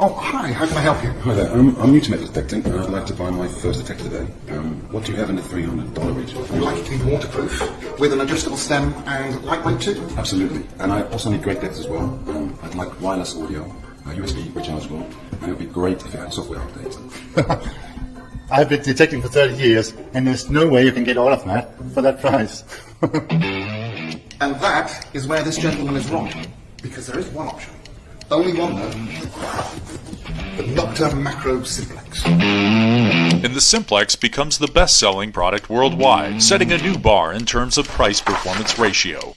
Oh, hi, how can I help you? Hi there, I'm new to metal detecting and I'd like to buy my first detector today. What do you have in the $300 region? Would you like it to be waterproof, with an adjustable stem and lightweight too? Absolutely, and I also need great depth as well. I'd like wireless audio, USB rechargeable, and it would be great if it had a software update. I've been detecting for 30 years, and there's no way you can get all of that for that price. And that is where this gentleman is wrong, because there is one option. Only one, though. The Nocta Macro Simplex. And the Simplex becomes the best-selling product worldwide, setting a new bar in terms of price-performance ratio.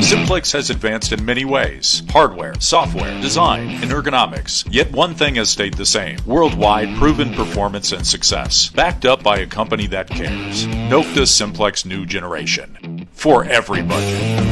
Simplex has advanced in many ways: hardware, software, design, and ergonomics. Yet one thing has stayed the same: worldwide proven performance and success, backed up by a company that cares. Nocta Simplex New Generation. For every budget.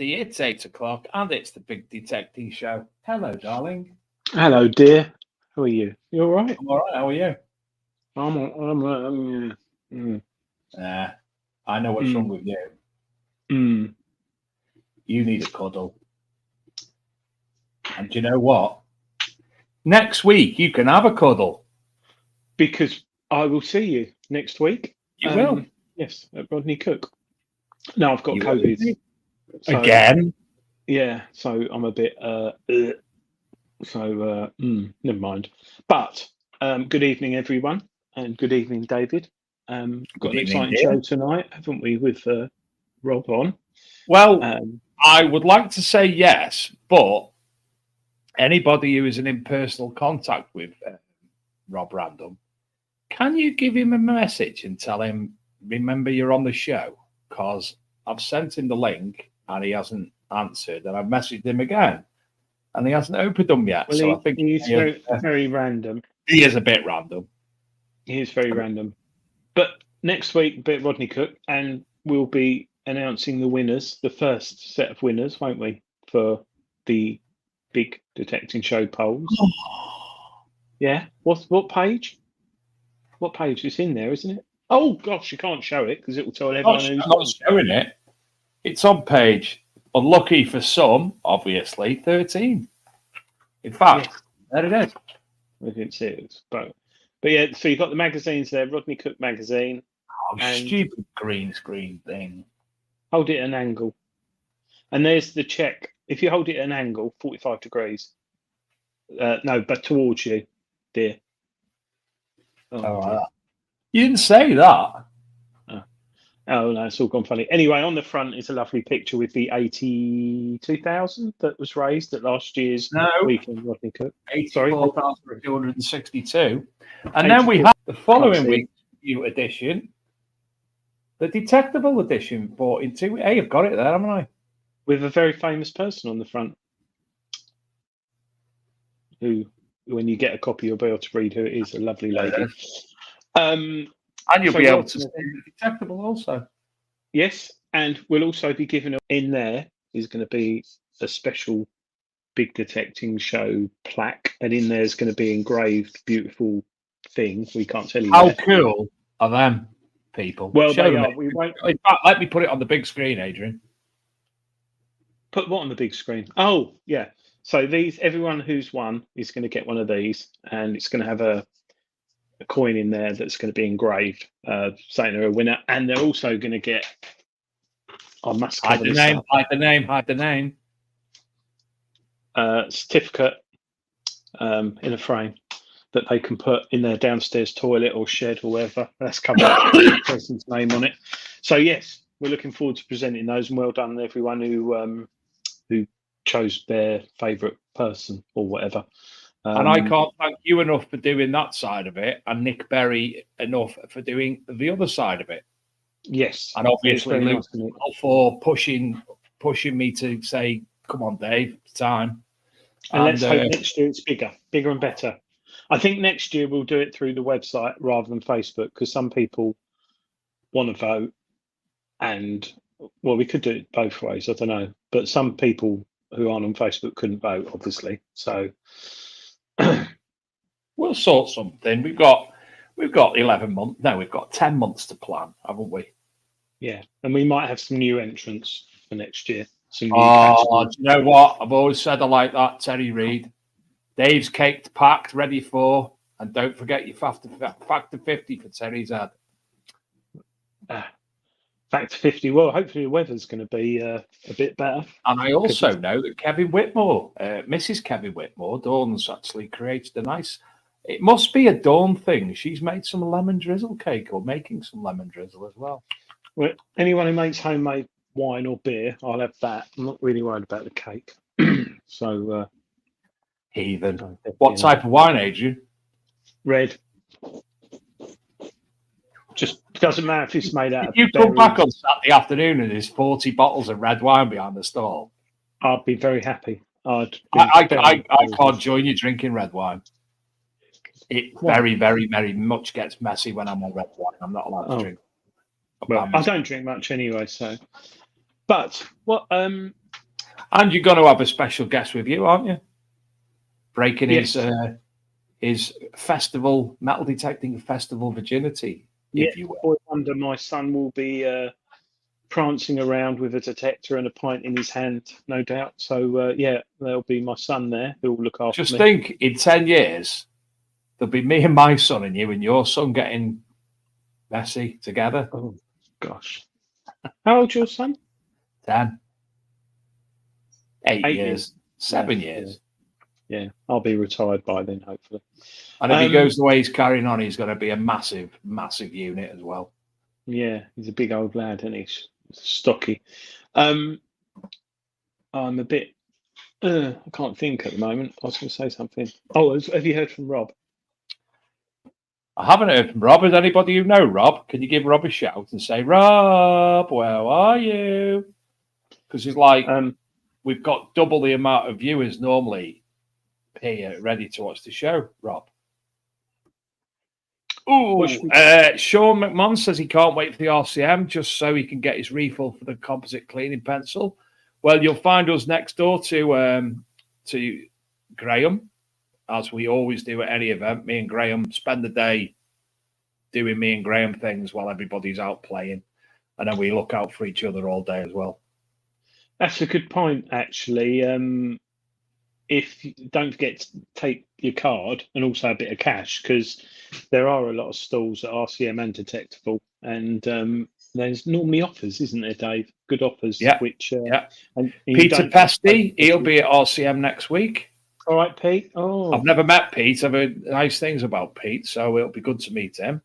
It's 8 o'clock and it's the Big Detecting Show. Hello, darling. Hello, dear. How are you? You all right? I'm all right. How are you? I know what's wrong with you. You need a cuddle. And do you know what? Next week you can have a cuddle. Because I will see you next week. You will? Yes, at Rodney Cook. No, I've got You COVID. will? So, Again? Yeah, so I'm a bit never mind. But good evening, everyone, and good evening, David. Got an exciting show tonight, haven't we, with Rob on? Well, I would like to say yes, but anybody who is in impersonal contact with Rob Random, can you give him a message and tell him, remember you're on the show? Because I've sent him the link and he hasn't answered, and I've messaged him again and he hasn't opened them yet. Well, so I think he's very random. He is a bit random. He is very random. But next week, bit Rodney Cook, and we'll be announcing the winners, the first set of winners, won't we, for the big detecting show polls. Yeah. What page? What page is in there, isn't it? Oh gosh, you can't show it because it will tell everyone who's I'm not showing it. It's on page, unlucky for some, obviously, 13. In fact, there it is. I didn't see it, but yeah. So you've got the magazines there, Rodney Cook magazine. Oh, And- stupid green screen thing. Hold it at an angle, and there's the check. If you hold it at an angle, 45 degrees. No, but towards you, dear. Oh, dear. you didn't say that. Oh no, it's all gone funny. Anyway, on the front is a lovely picture with the 82,000 that was raised at last year's weekend. Rodney Cook. Sorry, 84,262. And then we have the following week's new edition, the Detectable edition, bought into. Hey, I've got it there, haven't I? With a very famous person on the front, who, when you get a copy, you'll be able to read who it is. A lovely lady. And you'll be able to see the Detectable also. Yes, and we'll also be giving in there is going to be a special big detecting show plaque, and in there is going to be engraved beautiful thing. We can't tell you how where. cool are them people. Well, Show they them are. it. We won't In fact, let me put it on the big screen, Adrian. put what on the big screen. Oh, yeah. So everyone who's won is going to get one of these, and it's going to have a coin in there that's going to be engraved, saying they're a winner, and they're also going to get. I must cover Hide the this name. up. Hide the name. Hide the name. Certificate in a frame that they can put in their downstairs toilet or shed or wherever. That's covered up with the person's name on it. So yes, we're looking forward to presenting those, and well done to everyone who chose their favourite person or whatever. And I can't thank you enough for doing that side of it, and Nick Berry enough for doing the other side of it. Yes, And obviously very Luke nice, Nick. for pushing me to say, "Come on, Dave, it's time." And let's hope next year it's bigger and better. I think next year we'll do it through the website rather than Facebook, because some people want to vote, and well, we could do it both ways. I don't know, but some people who aren't on Facebook couldn't vote, obviously. So we'll sort something. We've got 11 months. No, we've got 10 months to plan, haven't we? yeah, and we might have some new entrants for next year. Some new Oh, do you know what? I've always said I like that, Terry Reid. Dave's caked, packed, ready for, and don't forget your factor 50 for Terry's head. Factor 50. Well, hopefully the weather's going to be a bit better. And I also know that Kevin Whitmore, Mrs. Kevin Whitmore, Dawn's actually created a nice. It must be a Dawn thing. She's made some lemon drizzle cake, or making some lemon drizzle as well. Well, anyone who makes homemade wine or beer, I'll have that. I'm not really worried about the cake. So, heathen. What type of wine, Adrian? Red. Just doesn't matter if it's made out of. If you come back on Saturday afternoon and there's 40 bottles of red wine behind the stall, I'd be very happy. I can't join you drinking red wine. It very, very, very much gets messy when I'm on red wine. I'm not allowed to drink. Well, I don't drink much anyway, so. But what? And you're going to have a special guest with you, aren't you? Breaking his festival, metal detecting festival virginity. Yeah, Boy Wonder, my son will be prancing around with a detector and a pint in his hand, no doubt. So yeah, there'll be my son there who will look after me. Just think, in 10 years, there'll be me and my son and you and your son getting messy together. Oh gosh, how old's your son? 10. 8 years. 7 years. Yeah, I'll be retired by then, hopefully. And if he goes the way he's carrying on, he's going to be a massive, massive unit as well. Yeah, he's a big old lad, and he's stocky. I'm a bit. I can't think at the moment. I was going to say something. Oh, have you heard from Rob? I haven't heard from Rob. Is anybody you know Rob? Can you give Rob a shout and say, Rob, where are you? Because he's like, we've got double the amount of viewers normally here ready to watch the show, Rob. Ooh, Sean McMahon says he can't wait for the RCM just so he can get his refill for the composite cleaning pencil. Well, you'll find us next door to Graham, as we always do at any event. Me and Graham spend the day doing me and Graham things while everybody's out playing, and then we look out for each other all day as well. That's a good point, actually. If you don't forget to take your card and also a bit of cash, because there are a lot of stalls at RCM and Detectable, and there's normally offers, isn't there, Dave? Good offers. Yeah. Which And Peter Pesty, he'll be at RCM next week. All right, Pete. Oh, I've never met Pete. I've heard nice things about Pete, so it'll be good to meet him.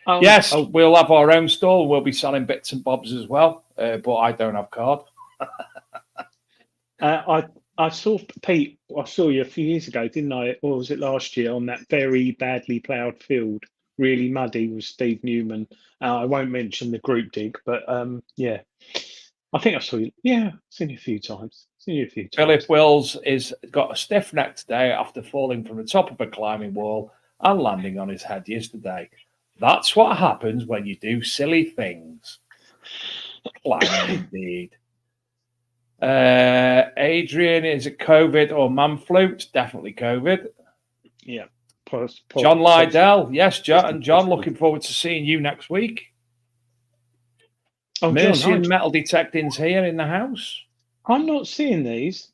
yes, we'll have our own stall. We'll be selling bits and bobs as well, but I don't have card. I saw Pete. I saw you a few years ago, didn't I? Or was it last year on that very badly ploughed field, really muddy, with Steve Newman? I won't mention the group dig, but yeah, I think I saw you. Yeah, seen you a few times. Philip Wills is got a stiff neck today after falling from the top of a climbing wall and landing on his head yesterday. That's what happens when you do silly things. Climbing indeed. Adrian, is it COVID or man flu? It's definitely COVID. Yeah. John Lydell, yes, John, looking forward to seeing you next week. Oh, Mercy John, and Metal Detecting's here in the house. I'm not seeing these.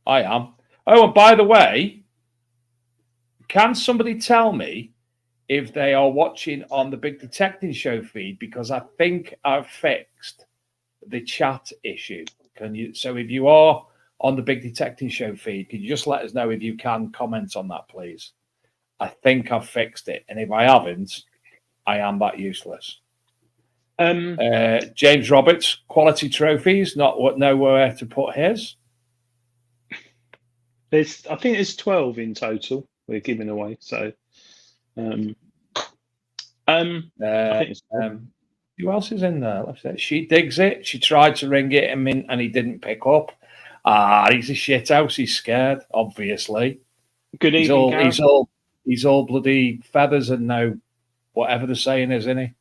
I am. Oh, and by the way, can somebody tell me if they are watching on the Big Detecting Show feed? Because I think I've fixed the chat issue. Can you? So if you are on the Big Detecting Show feed, can you just let us know if you can comment on that, please? I think I've fixed it, and if I haven't, I am that useless. James Roberts, quality trophies, nowhere to put his. I think there's 12 in total we're giving away. So, I think it's who else is in there? Let's say she digs it. She tried to ring it him in, and he didn't pick up. He's a shit house. He's scared, obviously. Good evening. He's all bloody feathers and no whatever the saying is, isn't he?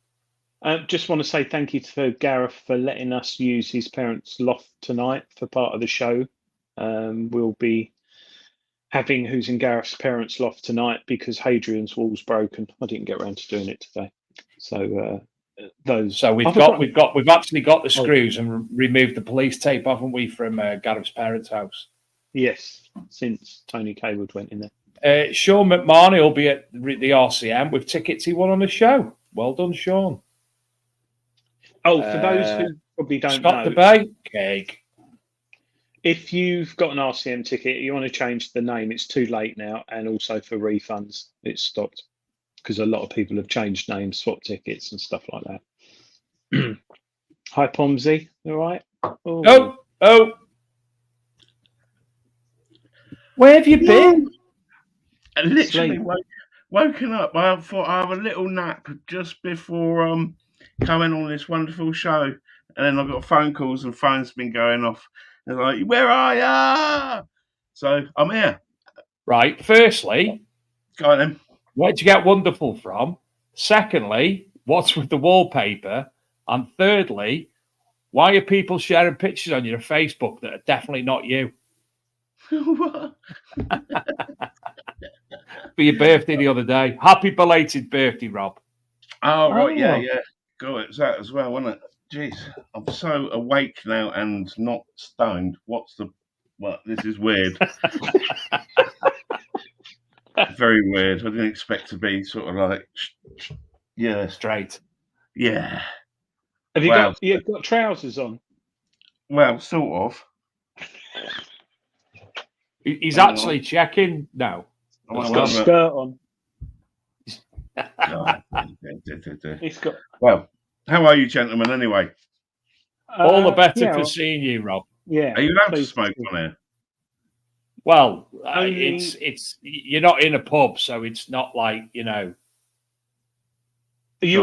Just want to say thank you to Gareth for letting us use his parents' loft tonight for part of the show. We'll be having Who's in Gareth's parents' loft tonight because Hadrian's wall's broken. I didn't get around to doing it today. So those. So we've actually got the screws and removed the police tape, haven't we, from Gareth's parents' house? Yes, since Tony Kaywood went in there. Sean McMahon will be at the RCM with tickets he won on the show. Well done, Sean. Oh, for those who probably don't Scott know, DeBay, cake. If you've got an RCM ticket, you want to change the name, it's too late now. And also for refunds, it's stopped because a lot of people have changed names, swapped tickets and stuff like that. Hi, Pomsy. All right? Oh. Where have you been? I literally woken up. I thought I have a little nap just before coming on this wonderful show, and then I got phone calls and phones been going off. They're like, "Where are ya?" So I'm here. Right. Firstly, go on then. Where'd you get Wonderful from? Secondly, what's with the wallpaper? And thirdly, why are people sharing pictures on your Facebook that are definitely not you? What? For your birthday the other day. Happy belated birthday, Rob. Oh, right. Yeah. God, it's that as well, wasn't it? Jeez, I'm so awake now and not stoned. This is weird. Very weird. I didn't expect to be sort of like, straight. Yeah. Have you got trousers on? Well, sort of. He's actually checking. No. He's got a skirt on. He's got. Well, how are you, gentlemen? Anyway, all the better for seeing you, Rob. Yeah. Are you allowed to smoke on here? Well, it's you're not in a pub, so it's not like You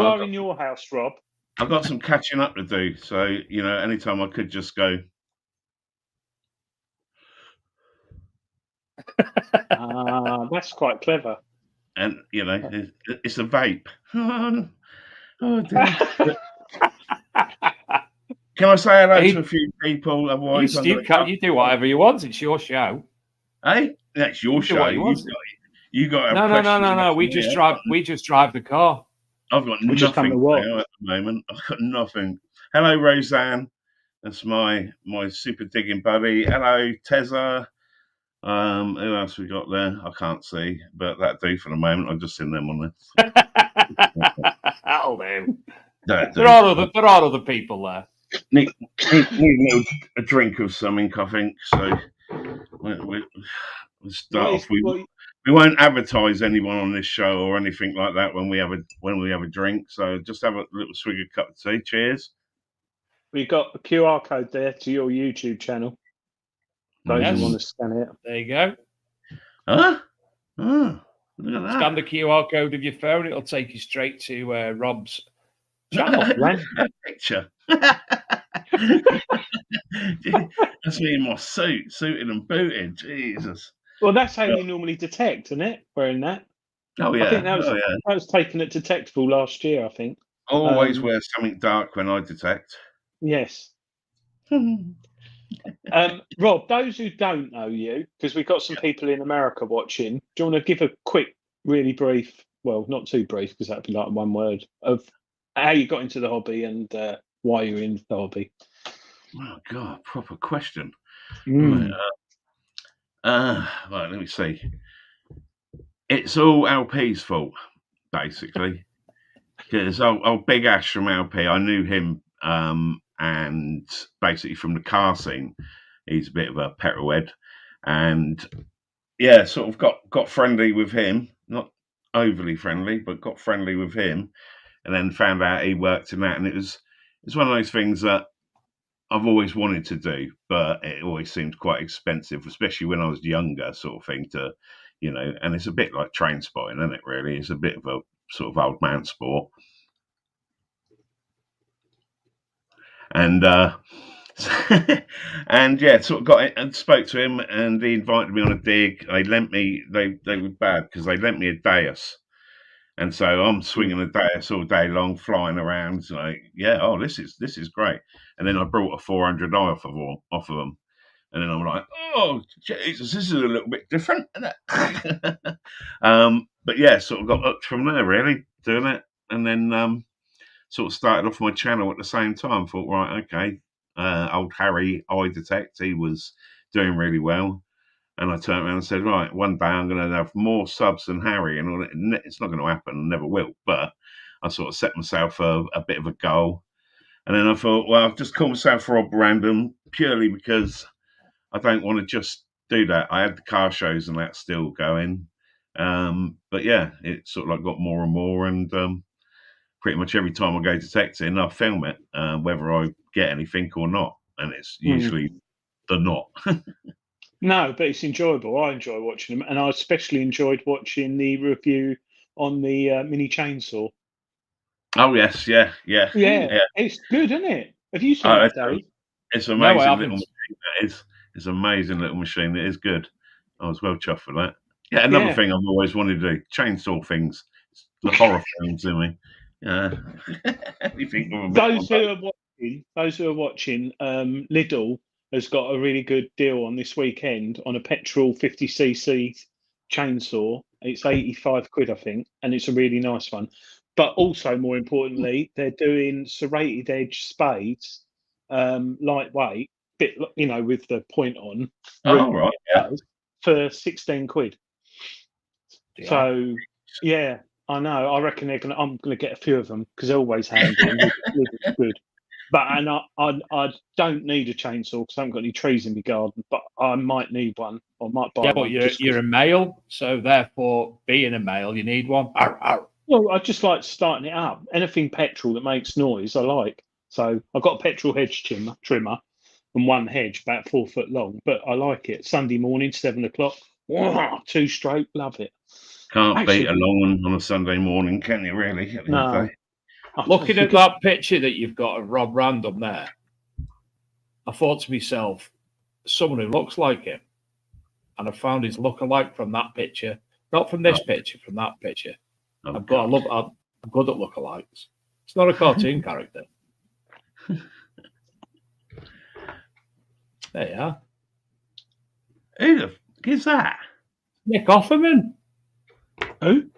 are in your house, Rob. I've got some catching up to do, so anytime I could just go. That's quite clever. And it's a vape. Oh dear. Can I say hello Hey, to a few people? Otherwise, you do whatever you want. It's your show. Hey, that's your You do show. what you want. You got No. We just drive the car. I've got We just come nothing to work. now at the moment. I've got nothing. Hello, Roseanne. That's my super digging buddy. Hello, Tezza. Who else we got there? I can't see, but that'll do for the moment. I've just seen them on there. That'll do. That'll do. There are other people there. Need a drink of something, I think. So we'll start off. We won't advertise anyone on this show or anything like that when we have a drink. So just have a little swig of cup of tea. Cheers. We've got a QR code there to your YouTube channel. Those who want to scan it. There you go. Huh? Oh, look at that. Scan the QR code of your phone. It'll take you straight to Rob's channel. A picture. That's me in my suited and booted. Jesus. Well, that's how you normally detect, isn't it? Wearing that. Oh yeah. I think that was taken at Detectable last year. I think. Always wear something dark when I detect. Yes. Rob, those who don't know you, because we've got some people in America watching, do you want to give a quick, really brief, well, not too brief, because that'd be like one word, of how you got into the hobby and why you're in the hobby? Oh, God, proper question. Mm. Right, let me see. It's all LP's fault, basically. Because old Big Ash from LP, I knew him, and basically from the car scene, he's a bit of a petrolhead, and yeah, sort of got friendly with him, not overly friendly, but got friendly with him, and then found out he worked in that, and it's one of those things that I've always wanted to do, but it always seemed quite expensive, especially when I was younger, sort of thing to, and it's a bit like train spotting, isn't it, really? It's a bit of a sort of old man sport. And and yeah, sort of got it and spoke to him, and he invited me on a dig. They were bad because they lent me a Deus, and so I'm swinging a Deus all day long, flying around. Like, yeah, oh, this is great. And then I brought a 400i off of them, and then I'm like, oh Jesus, this is a little bit different, isn't it? But yeah, sort of got hooked from there, really, doing it, and then sort of started off my channel at the same time. Thought, right, okay, old Harry I Detect, he was doing really well, and I turned around and said, right, one day I'm going to have more subs than Harry, and it's not going to happen, never will. But I sort of set myself a bit of a goal, and then I thought, well, I've just called myself Rob Random purely because I don't want to just do that. I had the car shows and that still going, but yeah, it sort of like got more and more, and pretty much every time I go detecting, I film it, whether I get anything or not, and it's usually the not. No, but it's enjoyable. I enjoy watching them, and I especially enjoyed watching the review on the mini chainsaw. Oh yes, yeah. It's good, isn't it? Have you seen it, Dave? It's an amazing little machine. That is. It's an amazing little machine. It is good. I was well chuffed for that. Yeah, another thing I've always wanted to do: chainsaw things. It's the horror films in me. Those who are watching, Lidl has got a really good deal on this weekend on a petrol 50cc chainsaw. It's 85 quid, I think, and it's a really nice one. But also, more importantly, they're doing serrated edge spades, lightweight, bit with the point on. Oh, right, yeah. For 16 quid. Yeah. So, yeah. I know. I reckon I'm going to get a few of them because they're always handy. And it's good. But I don't need a chainsaw because I haven't got any trees in my garden. But I might need one. I might buy one. Yeah, but you're a male, so therefore, being a male, you need one. Well, I just like starting it up. Anything petrol that makes noise, I like. So I've got a petrol hedge trimmer and one hedge about 4 foot long. But I like it. Sunday morning, 7 o'clock. 2 straight. Love it. Can't beat a long one on a Sunday morning, can you, really? No. Looking at that picture that you've got of Rob Random there, I thought to myself, someone who looks like him. And I found his look-alike from that picture. Not from this picture, from that picture. I'm good at look-alikes. It's not a cartoon character. There you are. Who the f is that? Nick Offerman. Who?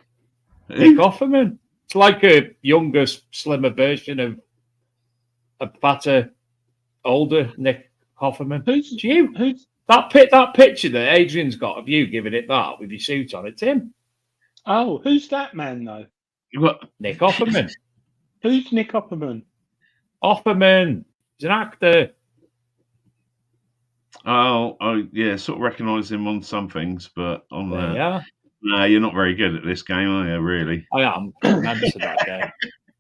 Nick Offerman. It's like a younger, slimmer version of a fatter, older Nick Offerman. Who's It's you? Who's? That picture that Adrian's got of you giving it that with your suit on, it's him. Oh, who's that man though? What? Nick Offerman. Who's Nick Opperman? Offerman. He's an actor. Oh, yeah, sort of recognise him on some things, but on There you are. no, you're not very good at this game, are you? Really? I am tremendous at that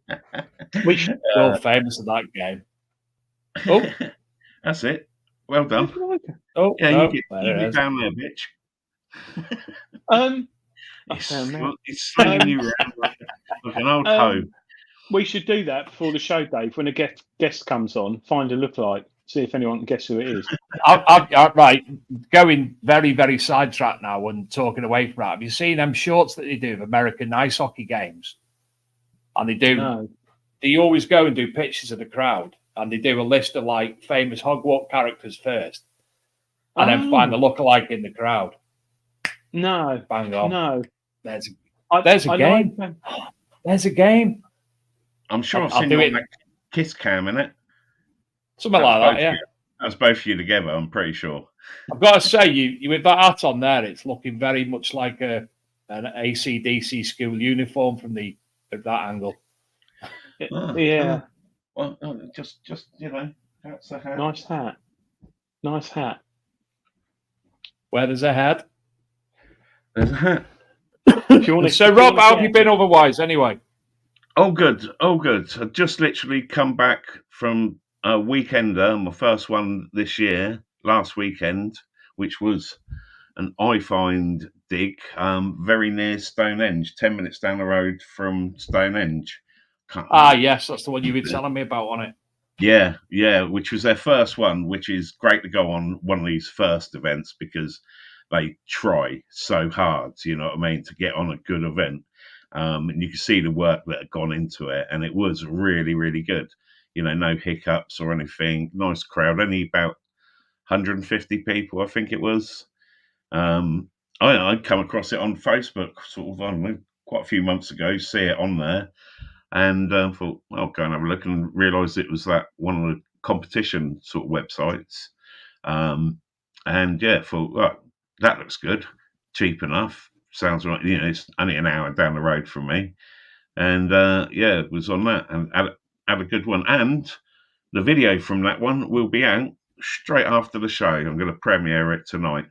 game. We should. World famous at that game. Oh, That's it. Well done. oh, Yeah, no, you there it get is. down there, bitch. I found that. It's slinging you around like an old hoe. We should do that before the show, Dave. When a guest comes on, find a lookalike, see if anyone can guess who it is. Right, going very, very sidetracked now and talking away from that. Have you seen them shorts that they do of American ice hockey games? And they do. No. They always go and do pictures of the crowd, and they do a list of like famous Hogwarts characters first, and then find the lookalike in the crowd. No. Bang on. No. There's a game. There's a game. I'm sure I've I'll seen do you it. on that kiss cam, innit? Something like that, yeah. That's both of you together, I'm pretty sure. I've got to say, you with that hat on there, it's looking very much like an AC/DC school uniform from that angle. Yeah. Well, just that's the hat. Nice hat. Nice hat. Where there's a head. There's a hat. So, Rob, how have you been otherwise, anyway? Oh, good. I've just literally come back from a weekender, my first one this year, last weekend, which was an I-find dig very near Stonehenge, 10 minutes down the road from Stonehenge. Yes, that's the one you were telling me about on it. Yeah, which was their first one, which is great to go on one of these first events because they try so hard, you know what I mean, to get on a good event. And you can see the work that had gone into it, and it was really, really good. You know, no hiccups or anything. Nice crowd, only about 150 people, I think it was. I'd come across it on Facebook, sort of, I don't know, quite a few months ago, see it on there, and thought, well, I'll go and have a look, and realised it was that one of the competition sort of websites. And yeah, thought, well, that looks good, cheap enough. Sounds right, you know, it's only an hour down the road from me. And yeah, it was on that and had a good one. And the video from that one will be out straight after the show. I'm going to premiere it tonight.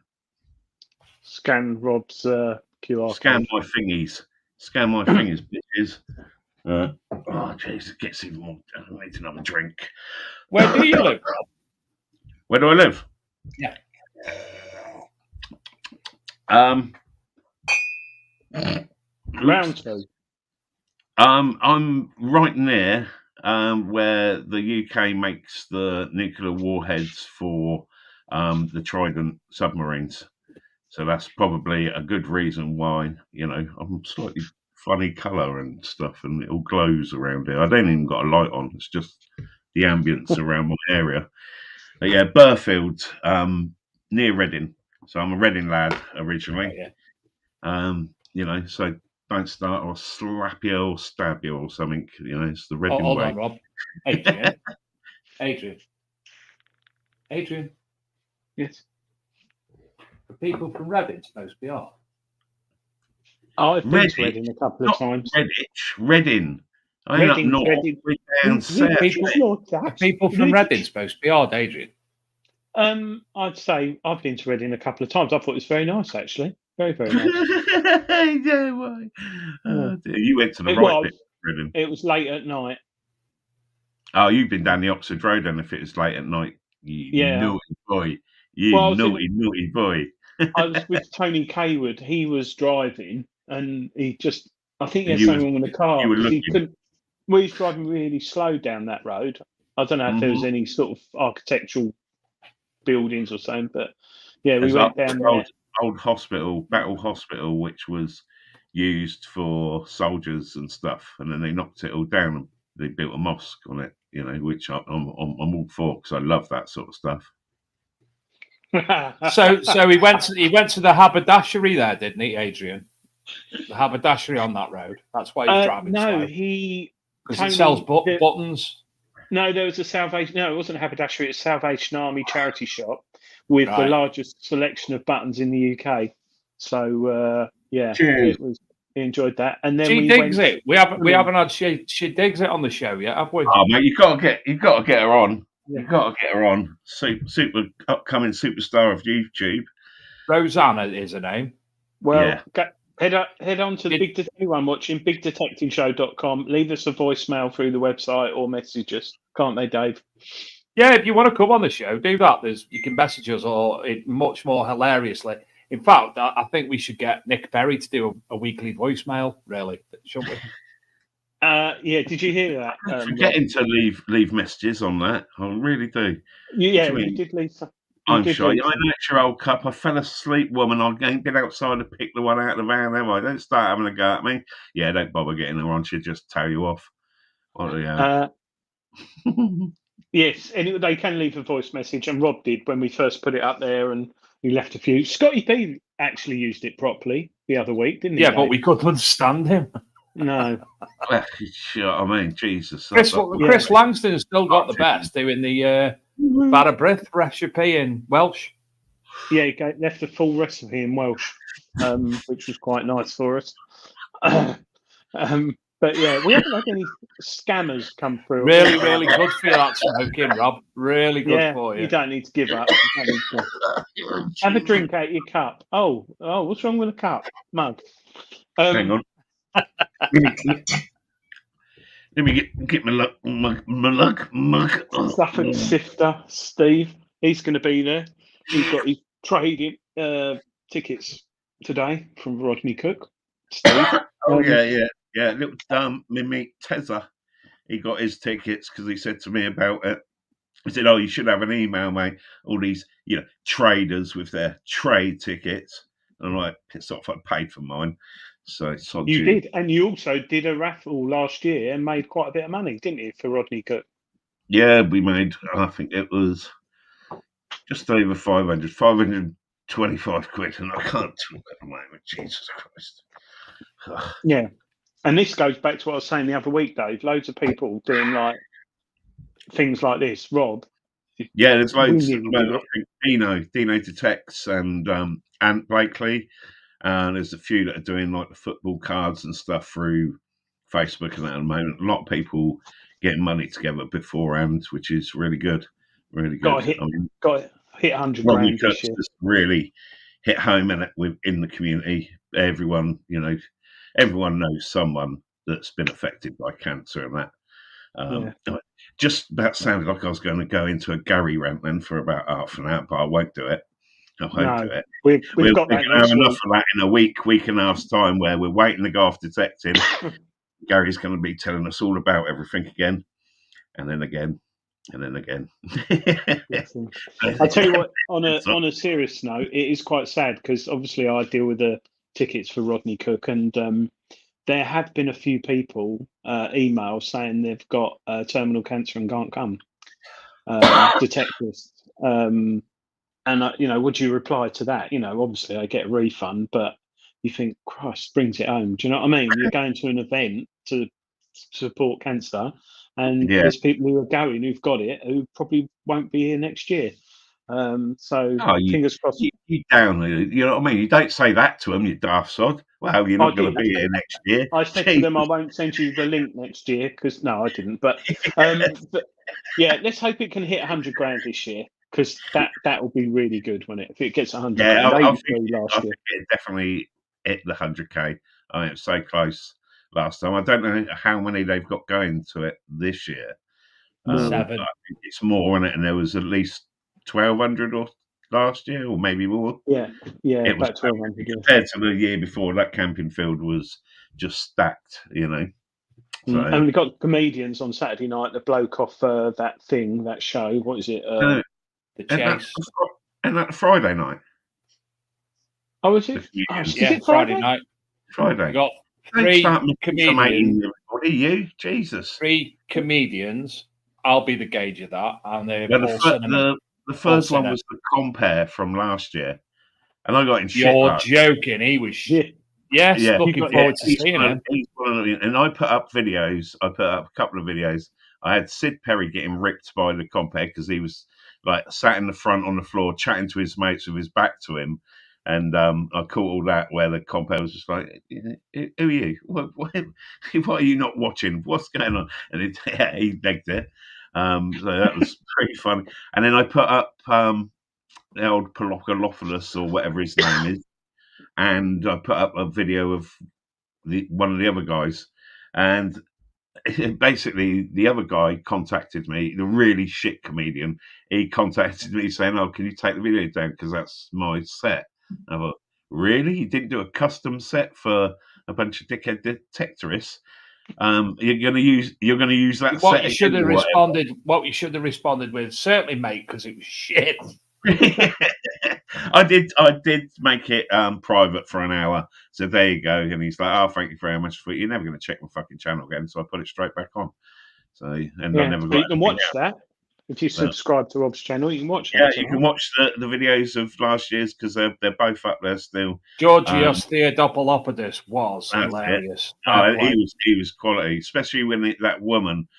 Scan Rob's QR Scan code. my fingers, bitches. Oh, jeez, it gets even more. I need another drink. Where do you live, Rob? Where do I live? Yeah. Round two. I'm right near where the UK makes the nuclear warheads for the Trident submarines. So that's probably a good reason why, you know, I'm slightly funny colour and stuff, and it all glows around here. I don't even got a light on. It's just the ambience around my area. But yeah, Burfield, near Reading. So I'm a Reading lad originally. You know, so don't start or slap you or stab you or something. You know, it's the Reading Hold way. on, Rob. Adrian. Yes. The people from Reading supposed to be off. Oh, I've been to Reading, Reading a couple of times. Reading. I'm up Reading, north, Reading. we're down south. People from Reading supposed to be odd, Adrian. I'd say I've been to Reading a couple of times. I thought it was very nice, actually. Very, very nice. Yeah, why? Oh, dear. You went to the It right was. bit, Reading. It was late at night. Oh, you've been down the Oxford Road, and if it was late at night, you Yeah. naughty boy. You Well, I was naughty boy. I was with Tony Kaywood. He was driving, and he just, I think he had You something was- wrong with the car. you were 'cause he looking. couldn't. Well, he's driving really slow down that road. I don't know if there was any sort of architectural buildings or something, but yeah, we There's went down there. old hospital, Battle Hospital, which was used for soldiers and stuff, and then they knocked it all down and they built a mosque on it. You know, which I'm all for because I love that sort of stuff. So he went to the haberdashery there, didn't he, Adrian? The haberdashery on that road. That's why he's driving no, slow. Because it sells buttons. No, there was a Salvation. No, it wasn't a haberdashery. It's a Salvation Army charity shop with the largest selection of buttons in the UK. So yeah, Cheers. he enjoyed that. And then she digs it. We haven't had she digs it on the show yet, have we? Oh mate, you've got to get her on. Yeah. You've got to get her on. Super upcoming superstar of YouTube. Rosanna is her name. Well, head on to anyone watching BigDetectiveShow.com. Leave us a voicemail through the website or message us, can't they, Dave? Yeah, if you want to come on the show, do that. You can message us or much more hilariously. In fact, I think we should get Nick Perry to do a weekly voicemail, really, shouldn't we? Yeah, did you hear that? I'm forgetting to leave messages on that. I really do. Yeah, you did leave some. I'm sure. I'm an extra-old cup. I fell asleep, woman. I ain't been outside to pick the one out of the van, have I? Don't start having a go at me. Yeah, don't bother getting her on. She'll just tell you off. Yes, anyway, they can leave a voice message, and Rob did when we first put it up there, and he left a few. Scotty B actually used it properly the other week, didn't he? Yeah, but we couldn't understand him. No. I mean, Jesus. Chris Langston's still got the best doing the Barabrith recipe in Welsh. Yeah, he left a full recipe in Welsh, which was quite nice for us. But yeah, we haven't had any scammers come through. Really, really good for you, that smoking, Rob. Really good for you. You don't need to give up. Have a drink out your cup. Oh, what's wrong with the cup? Mug. Hang on. Let me get my mug. Suffolk Sifter, Steve. He's going to be there. He's got his trading tickets today from Rodney Cook. Steve. Yeah. Little mate Tezza. He got his tickets because he said to me about it. He said, "Oh, you should have an email, mate. All these, traders with their trade tickets." And I'm like, pissed off. I paid for mine. So you did, and you also did a raffle last year and made quite a bit of money, didn't you, for Rodney Cook? Yeah, we made. I think it was just over 525 quid, and I can't talk at the moment. Jesus Christ. Yeah, and this goes back to what I was saying the other week, Dave. Loads of people doing like things like this. Rob. Yeah, there's loads. I think Dino Detects and Ant Blakely. And there's a few that are doing like the football cards and stuff through Facebook and that at the moment. A lot of people getting money together beforehand, which is really good. Really good. Got to hit 100 grand this year. Just really hit home in the community. Everyone knows someone that's been affected by cancer and that. Just about sounded like I was going to go into a Gary rant then for about half an hour, but I won't do it. We've got that. We're going to have enough of that in a week and a half's time where we're waiting to go off detecting. Gary's going to be telling us all about everything again, and then again, and then again. I tell you what, on a serious note, it is quite sad because obviously I deal with the tickets for Rodney Cook, and there have been a few people email saying they've got terminal cancer and can't come. Detectives. And, would you reply to that? Obviously I get a refund, but you think, Christ, brings it home. Do you know what I mean? You're going to an event to support cancer, and there's people who are going who've got it who probably won't be here next year. Fingers crossed. You down, you know what I mean? You don't say that to them, you daft sod. Well, you're not going to be here next year. I said to them, I won't send you the link next year because, no, I didn't. But yeah, let's hope it can hit 100 grand this year. Because that will be really good when if it gets 100. Yeah, I think it definitely hit the 100k. I mean, it was so close last time. I don't know how many they've got going to it this year. 7. I think it's more on it, and there was at least 1,200 or last year, or maybe more. Yeah, it was 1,200 compared to the year before. That camping field was just stacked, So. And we got comedians on Saturday night. The bloke off that show. What is it? The Chase. And that Friday night. Oh, is it? Is it Friday night? Friday. We got 3 comedians. You, Jesus. 3 comedians. I'll be the gauge of that. And they're the The first Paul one Senna. was the compare from last year, and I got in shit. You're Like, joking. He was shit. Yes, yeah, looking forward to seeing him. And I put up videos. I put up a couple of videos. I had Sid Perry getting ripped by the compare because he was like sat in the front on the floor chatting to his mates with his back to him. And I caught all that where the compare was just like, "Who are you? What are you not watching? What's going on?" And he begged it. So that was pretty funny. And then I put up the old Palopoulos or whatever his name is, and I put up a video of one of the other guys, and basically the other guy contacted me, the really shit comedian. He contacted me saying, "Oh, can you take the video down because that's my set?" I thought, really? You didn't do a custom set for a bunch of dickhead detectorists? You're gonna use that What set you should again have or whatever? responded. What you should have responded with, certainly, mate, because it was shit. I did make it private for an hour. So there you go. And he's like, "Oh, thank you very much for it. You're never going to check my fucking channel again." So I put it straight back on. So I never got. You can watch that if you subscribe to Rob's channel. You can watch that. Yeah, you can watch the videos of last year's because they're both up there still. Georgios Theodopolopoulos was hilarious. He was quality, especially when that woman,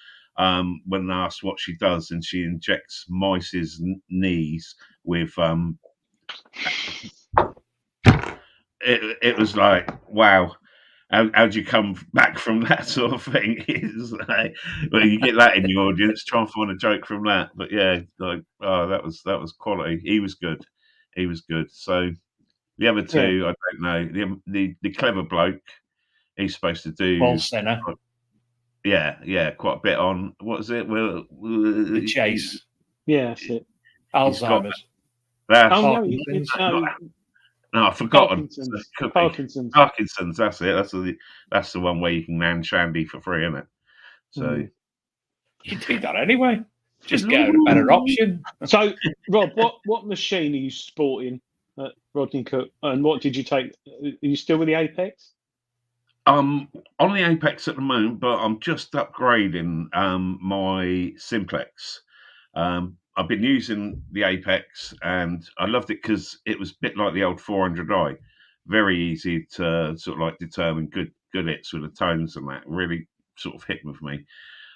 when asked what she does, and she injects mice's knees with it was like, wow. How do you come back from that sort of thing? It's like, well, you get that in your audience, try and find a joke from that. But yeah, like, oh, that was quality. He was good. So the other two, I don't know. The clever bloke, he's supposed to do Paul Senna. Yeah, quite a bit on what is it? Well, The Chase. Yeah, that's it. Alzheimer's. No, I've forgotten. Parkinson's. That's it. That's the one where you can nan shandy for free, isn't it? So you do that anyway. Just get a better option. So, Rob, what machine are you sporting at Rodney Cook, and what did you take? Are you still with the Apex? On the Apex at the moment, but I'm just upgrading my Simplex. I've been using the Apex, and I loved it because it was a bit like the old 400i. Very easy to sort of like determine good hits with the tones and that. Really sort of hit with me.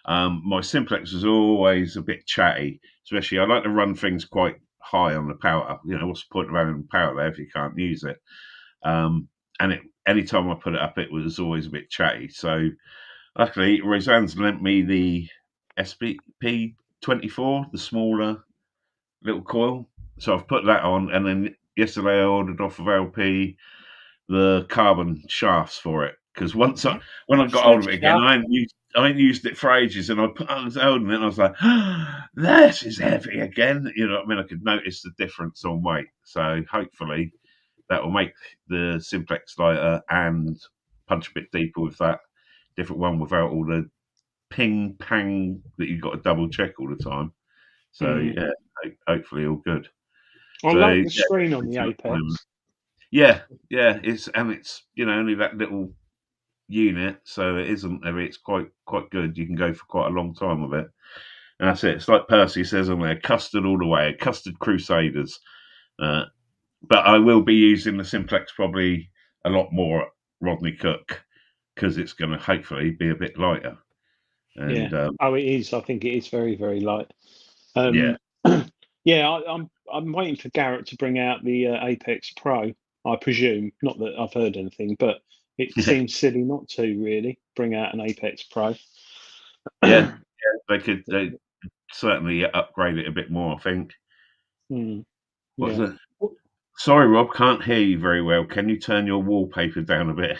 My Simplex was always a bit chatty, especially I like to run things quite high on the power. You know, what's the point of having power there if you can't use it? Anytime I put it up, it was always a bit chatty. So luckily, Roseanne's lent me the SPP24, the smaller little coil. So I've put that on, and then yesterday I ordered off of LP the carbon shafts for it because when I got hold of it again, I ain't used it for ages, and I was holding it, and I was like, "This is heavy again." You know what I mean? I could notice the difference on weight. So hopefully that will make the Simplex lighter and punch a bit deeper with that different one without all the ping pang that you've got to double check all the time. So yeah, hopefully all good. I like the screen on the Apex. Yeah, it's only that little unit, so it isn't. It's quite good. You can go for quite a long time with it, and that's it. It's like Percy says on there, custard all the way, custard crusaders. But I will be using the Simplex probably a lot more at Rodney Cook because it's going to hopefully be a bit lighter. And, it is. I think it is very, very light. I'm waiting for Garrett to bring out the Apex Pro. I presume, not that I've heard anything, but it seems silly not to really bring out an Apex Pro. They could certainly upgrade it a bit more, I think. What's it? Sorry, Rob, can't hear you very well. Can you turn your wallpaper down a bit?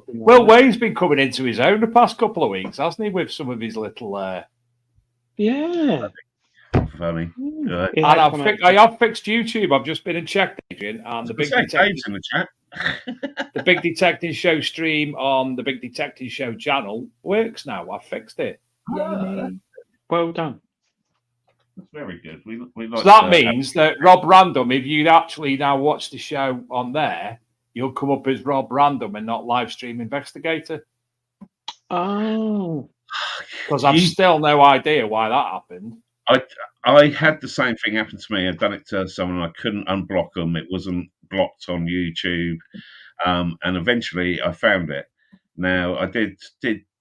Will Wayne's been coming into his own the past couple of weeks, hasn't he, with some of his little... Funny. And I have fixed YouTube. I've just been and checked, Adrian, and the Big Dave's in the chat. The Big Detective Show stream on the Big Detective Show channel works now. I've fixed it. Well done. That's very good. We like so that means that Rob Random, if you actually now watch the show on there, you'll come up as Rob Random and not Live Stream Investigator. Oh, because I've still no idea why that happened. I had the same thing happen to me. I'd done it to someone. I couldn't unblock them. It wasn't blocked on YouTube, and eventually I found it. Now I did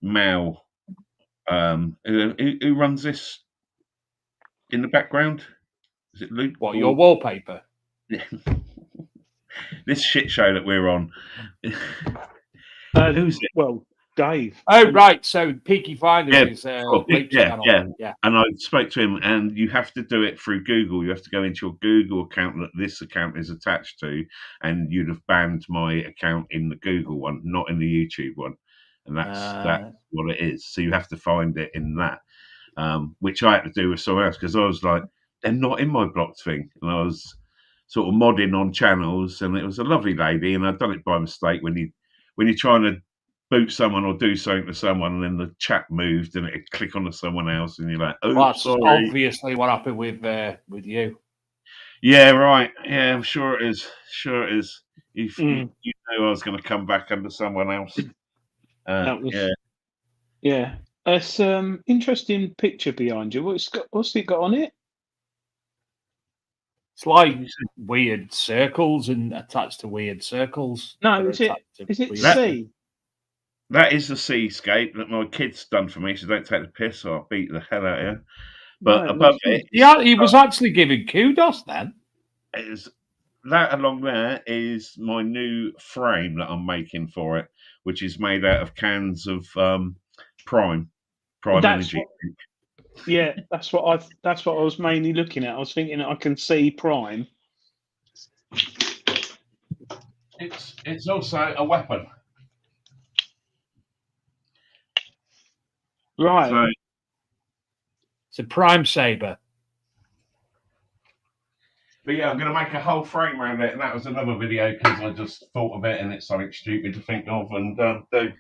mail. Who runs this in the background? Is it Luke? What, your wallpaper? This shit show that we're on. Who's it? Well, Dave. Oh, right. So Peaky Finder is cool. Luke's channel. Yeah. And I spoke to him, and you have to do it through Google. You have to go into your Google account that this account is attached to, and you'd have banned my account in the Google one, not in the YouTube one. And that's what it is. So you have to find it in that, which I had to do with someone else because I was like, they're not in my blocked thing. And I was sort of modding on channels, and it was a lovely lady, and I'd done it by mistake when you're trying to boot someone or do something to someone, and then the chat moved and it'd click onto someone else, and you're like, "Oh, well, that's sorry." Obviously, what happened with you? Yeah, right. Yeah, I'm sure it is. Sure it is. If you know I was going to come back under someone else. Yeah. It's interesting picture behind you. What's it got on it? It's like weird circles and attached to weird circles. No, is it C? That is the seascape that my kid's done for me, so don't take the piss or I'll beat the hell out of you. But above it... Yeah, he was actually giving kudos then. That along there is my new frame that I'm making for it, which is made out of cans of Prime Energy. Yeah, that's what I was mainly looking at. I was thinking I can see Prime. It's also a weapon. Right. So, it's a Prime Saber. But yeah, I'm going to make a whole frame around it, and that was another video because I just thought of it, and it's something stupid to think of and do.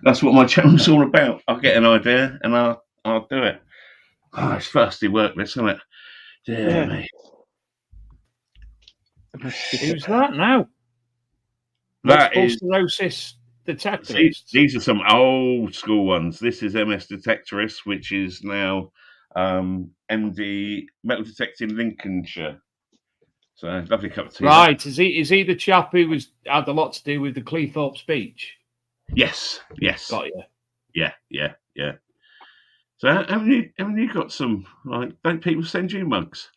That's what my channel's all about. I'll get an idea and I'll do it. Oh, it's thirsty work, this, isn't it? Dear me. Who's that now? That Multiple is sclerosis detectorist. These are some old school ones. This is MS Detectorist, which is now MD Metal Detecting Lincolnshire. So lovely cup of tea. Right, is he the chap who had a lot to do with the Cleethorpes Beach? Yes. Got you. Yeah. So haven't you got some, like, don't people send you mugs?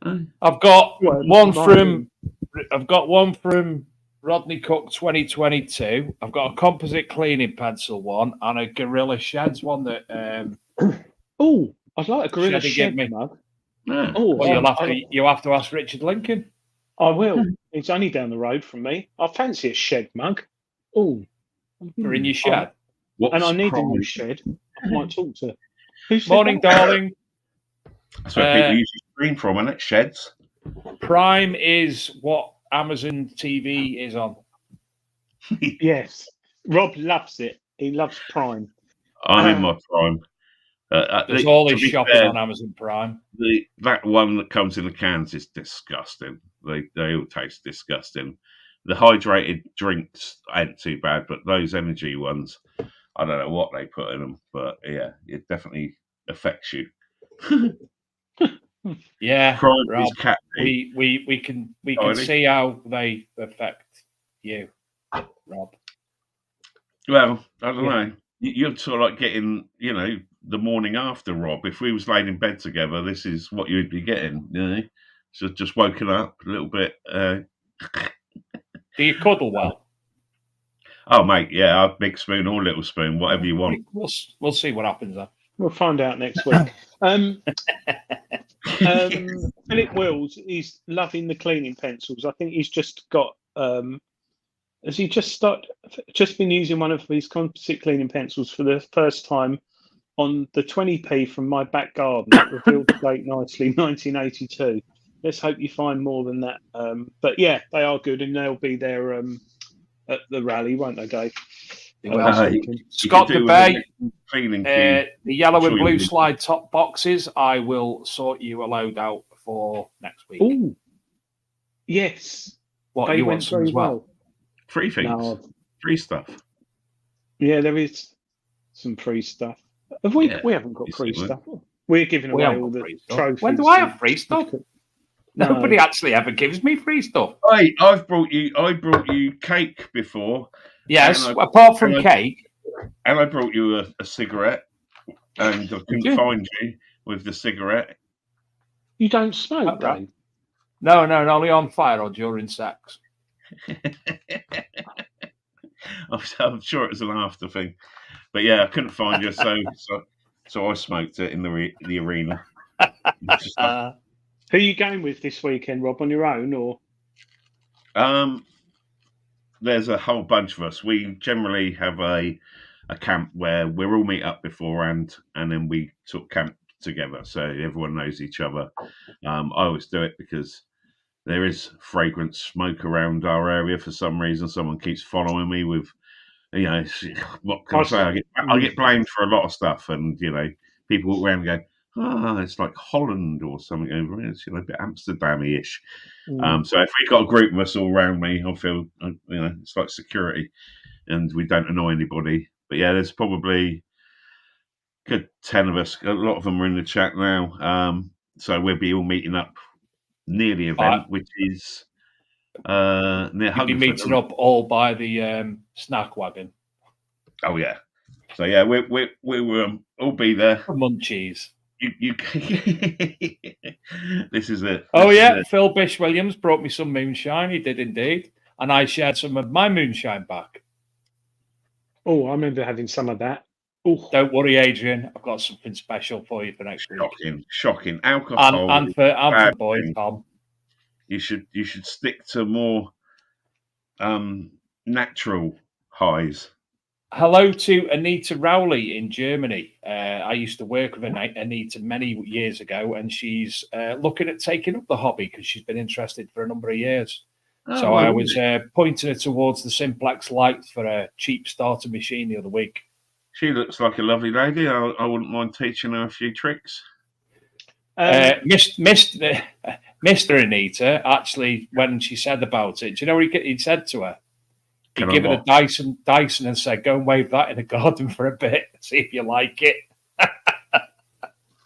I've got one from Rodney Cook 2022. I've got a composite cleaning pencil one and a Gorilla Sheds one that oh, I'd like a Gorilla Shed mug. Yeah. Oh, well, you'll have to ask Richard Lincoln. I will. It's only down the road from me. I fancy a shed mug. Oh, for in your shed. And I need a new shed. I might talk to. Morning, darling. That's where people usually stream from, isn't it? Sheds. Prime is what Amazon TV is on. Yes, Rob loves it. He loves Prime. I'm in my Prime. There's all this shopping on Amazon Prime. That one that comes in the cans is disgusting. They all taste disgusting. The hydrated drinks ain't too bad, but those energy ones, I don't know what they put in them, but yeah, it definitely affects you. Yeah, Rob, we can see how they affect you, Rob. Well, I don't know. You're sort of like getting, the morning after, Rob. If we was laying in bed together, this is what you'd be getting, So just woken up a little bit. Do you cuddle well? Oh, mate, yeah, big spoon or little spoon, whatever you want. We'll see what happens then. We'll find out next week. Philip Wills, he's loving the cleaning pencils. I think he's just got. Has he just been using one of his composite cleaning pencils for the first time on the 20p from my back garden? It revealed the date nicely, 1982. Let's hope you find more than that. But yeah, they are good, and they'll be there at the rally, won't they, Dave? Scott DeBay, the yellow and blue slide top boxes. I will sort you a load out for next week. Oh, yes. What, you want some as well? Free things, free stuff. Yeah, there is some free stuff. Have we? Yeah, We haven't got you free see, stuff. We're giving We away haven't all got the free stuff. trophies. When do I have and free stuff? certificates. Nobody actually ever gives me free stuff. Hey, I brought you cake before. Yes, And I- apart from and I- cake. And I brought you a cigarette, and I couldn't you? find you with the cigarette. You don't smoke, Okay. Dave? No, only on fire or during sex. I'm sure it was an after thing, but yeah, I couldn't find you, so I smoked it in the arena. Just like, Who are you going with this weekend, Rob? On your own or? there's a whole bunch of us. We generally have a camp where we're all meet up beforehand, and then we sort of camp together, so everyone knows each other. I always do it because there is fragrant smoke around our area for some reason. Someone keeps following me with, what can I say? I get blamed for a lot of stuff, and people walk around and go, it's like Holland or something over here. It's a bit Amsterdam-ish. So if we've got a group of us all around me, I feel it's like security, and we don't annoy anybody. But yeah, there's probably good 10 of us. A lot of them are in the chat now. So we'll be all meeting up near the event, which is near You'll be Hungerford. meeting up all by the snack wagon. Oh yeah. So yeah, we will all be there. For munchies. You this is it. Oh This is yeah, it. Phil Bish-Williams brought me some moonshine. He did indeed, and I shared some of my moonshine back. Oh, I remember having some of that. Oh, Don't worry, Adrian. I've got something special for you for next week. Shocking. Alcohol And for boy thing. Tom. You should stick to more natural highs. Hello to Anita Rowley in Germany. I used to work with Anita many years ago, and she's looking at taking up the hobby because she's been interested for a number of years. So I was pointing her towards the Simplex Lite for a cheap starter machine the other week. She looks like a lovely lady. I wouldn't mind teaching her a few tricks. Mr. Anita, actually, when she said about it, do you know what he said to her? He gave it a Dyson and said, go and wave that in the garden for a bit, see if you like it.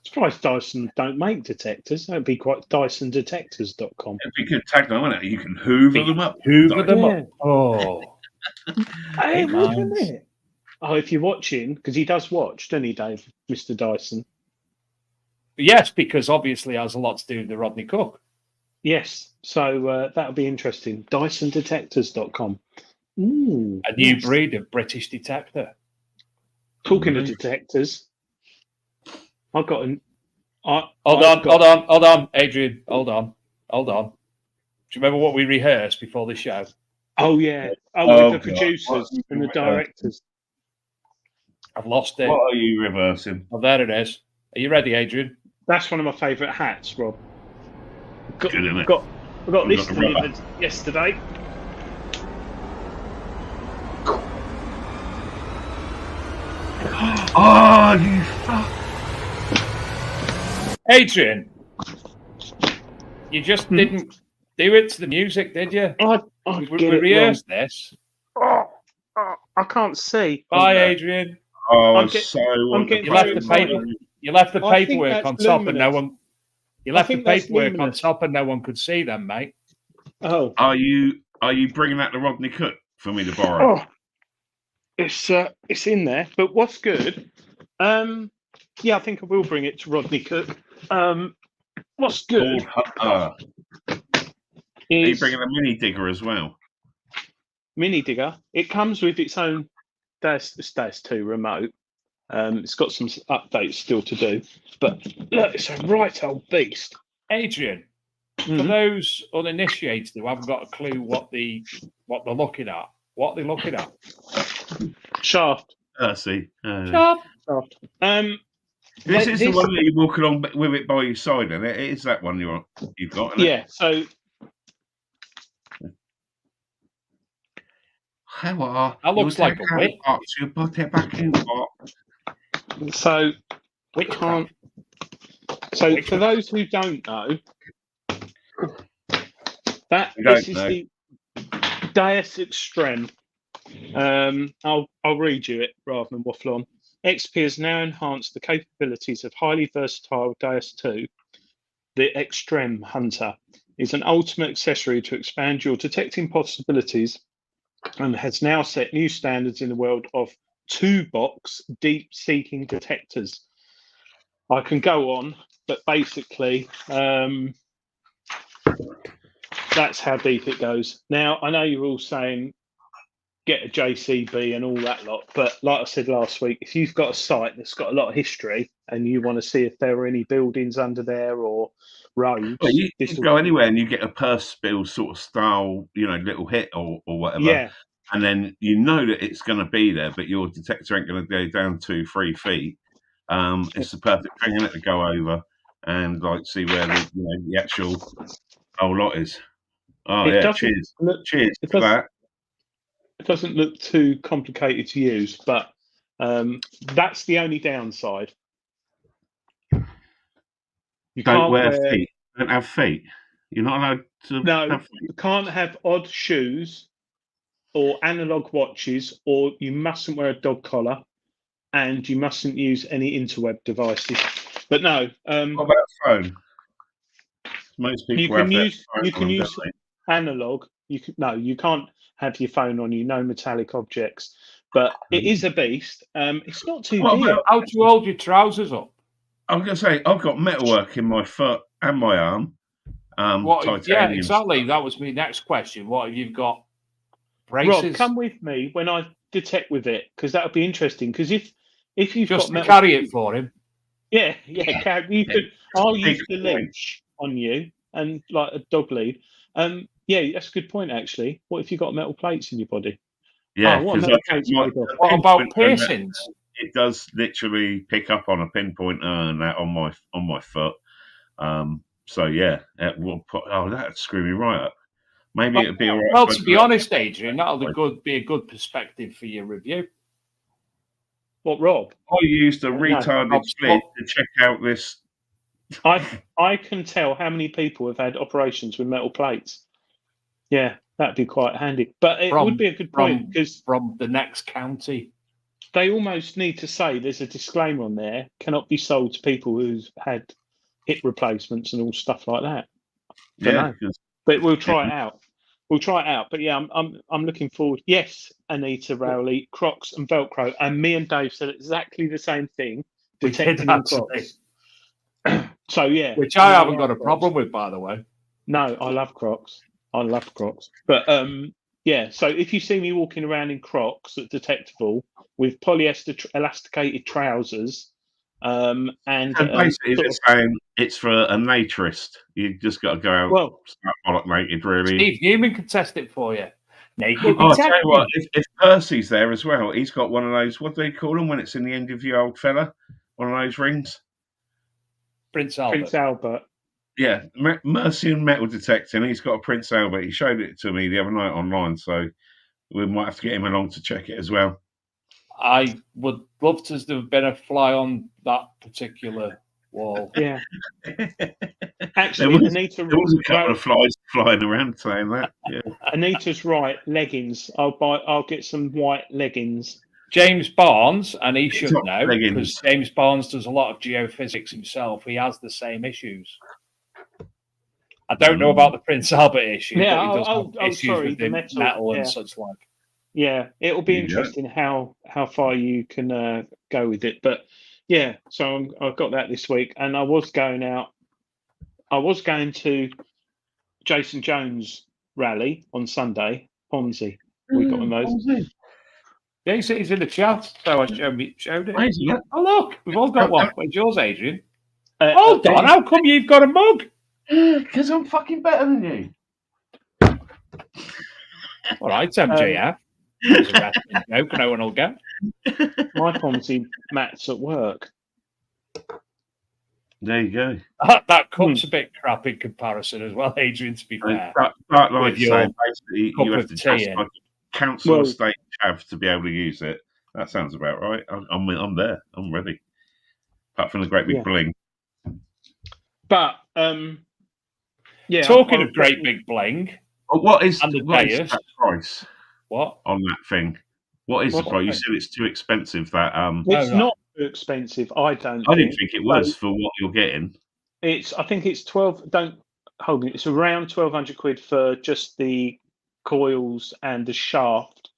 Surprised Dyson don't make detectors. That'd be quite DysonDetectors.com. It'd be good tagline, wouldn't it? You can hoover them up. Hoover them Yeah. up. Oh. Hey, wasn't minds. it? Oh, if you're watching, because he does watch, doesn't he, Dave? Mr. Dyson. Yes, because obviously it has a lot to do with the Rodney Cook. Yes. So that'll be interesting. DysonDetectors.com. Ooh, A new breed of British detector. Talking of detectors, I've got an. Hold on, Adrian. Hold on. Do you remember what we rehearsed before the show? Oh, yeah. Oh, With the God. producers and the directors. I've lost it. What are you reversing? Oh, there it is. Are you ready, Adrian? That's one of my favourite hats, Rob. Good, isn't it? I got this got the rubber. delivered yesterday. Oh, you fuck! Adrian, you just didn't do it to the music, did you? I We get it rehearsed this. wrong. I can't see. Bye, Adrian. Oh, I'm I get- so I'm want getting to You left play the with paper. my- You left the I think paperwork that's on top, and no luminous. one. You left the think that's paperwork on luminous. top, and no one could see them, mate. Oh, Are you bringing out the Rodney Cook for me to borrow? it's in there. But what's good? Yeah, I think I will bring it to Rodney Cook. What's good Are you is bringing a mini digger as well? Mini Digger. It comes with its own Stas 2 remote. It's got some updates still to do, but look, it's a right old beast. Adrian, for Mhm. those uninitiated who haven't got a clue what they're looking at, what are they looking at? Shaft. See. Sharp. Shaft. This is the this- one that you're walking on with it by your side, and it is that one you've got. Isn't it? Yeah. So How are That looks you like take a out whip. the box, you put it back in the box. Which can't. So for those who don't know, We don't this is know. the Deus Extreme I'll read you it rather than waffle on. XP has now enhanced the capabilities of highly versatile Deus 2. The Extreme Hunter is an ultimate accessory to expand your detecting possibilities and has now set new standards in the world of two-box deep-seeking detectors. I can go on, but basically, that's how deep it goes. Now, I know you're all saying get a JCB and all that lot, but like I said last week, if you've got a site that's got a lot of history and you want to see if there are any buildings under there or roads, well, you can go anywhere and you get a purse spill sort of style, little hit or whatever. Yeah. And then you know that it's going to be there, but your detector ain't going to go down 2-3 feet. It's the perfect thing in it to go over and see where the actual whole lot is. Oh yeah, cheers for that. It doesn't look too complicated to use, but that's the only downside. You Don't wear feet. Don't have feet. You're not allowed to. No, have feet. you can't have odd shoes or analog watches, or you mustn't wear a dog collar, and you mustn't use any interweb devices. But no. What about a phone? Most people you can use analog. You can't have your phone on you. No metallic objects. But it is a beast. It's not too dear. How do you hold your trousers up? I was going to say I've got metalwork in my foot and my arm. Yeah, exactly. That was my next question. What have you got? Braces? Rob, come with me when I detect with it, because that would be interesting. Because if you've just got metal, carry it for him. Yeah. You could. I'll use the leash on you and like a dog lead. Yeah, that's a good point actually. What if you got metal plates in your body? Yeah. What about piercings? It does literally pick up on a pinpointer and that on my foot. So yeah, that'd screw me right up. Maybe it'd be all right. Well, to be honest, Adrian, that'll be a good perspective for your review. What, Rob? I used a retarded split to check out this. I can tell how many people have had operations with metal plates. Yeah, that'd be quite handy. But it would be a good point because from the next county, they almost need to say there's a disclaimer on there: cannot be sold to people who've had hip replacements and all stuff like that. But we'll try it out. But yeah, I'm looking forward. Yes, Anita Rowley, Crocs and Velcro, and me and Dave said exactly the same thing. Detecting Crocs. So yeah, which I haven't got a problem with, by the way. No, I love Crocs. But yeah. So if you see me walking around in Crocs at Detectable with polyester elasticated trousers. And basically, it's saying it's for a naturist. You just got to go out start naked, really. Steve Newman can test it for you. Naked. I'll tell you what, if Percy's there as well, he's got one of those. What do they call them when it's in the end of your old fella? One of those rings. Prince Albert. Yeah, Mercy and metal detecting. He's got a Prince Albert. He showed it to me the other night online, so we might have to get him along to check it as well. I would love to have been a fly on that particular wall. Yeah. Actually, there was a couple of flies flying around saying that. Yeah. Anita's right. Leggings. I'll get some white leggings. James Barnes, and he should know because James Barnes does a lot of geophysics himself. He has the same issues. I don't know about the Prince Albert issue. Yeah, but he does have issues with the metal and such like. Yeah, it'll be interesting how far you can go with it. But yeah, so I've got that this week, and I was going to Jason Jones rally on Sunday. Ponzi, we got one of those. Yeah, he's in the chat. So I showed it. Oh look, we've all got one. Where's yours, Adrian? Hold on, how come you've got a mug? Because I'm fucking better than you. All right, MJF. Joke, no one will go. My Ponzi Matt's at work. There you go. That cup's a bit crap in comparison as well, Adrian, to be fair. Like saying, basically, you have to just like council estate have to be able to use it. That sounds about right. I'm there. I'm ready. Apart from the great big bling. But talking of great big bling, what is that price? What? on that thing? What is the price? You said it's too expensive. That It's right. not too expensive. I didn't think it was for what you're getting. I think it's 12. Don't hold me. It's around 1,200 quid for just the coils and the shaft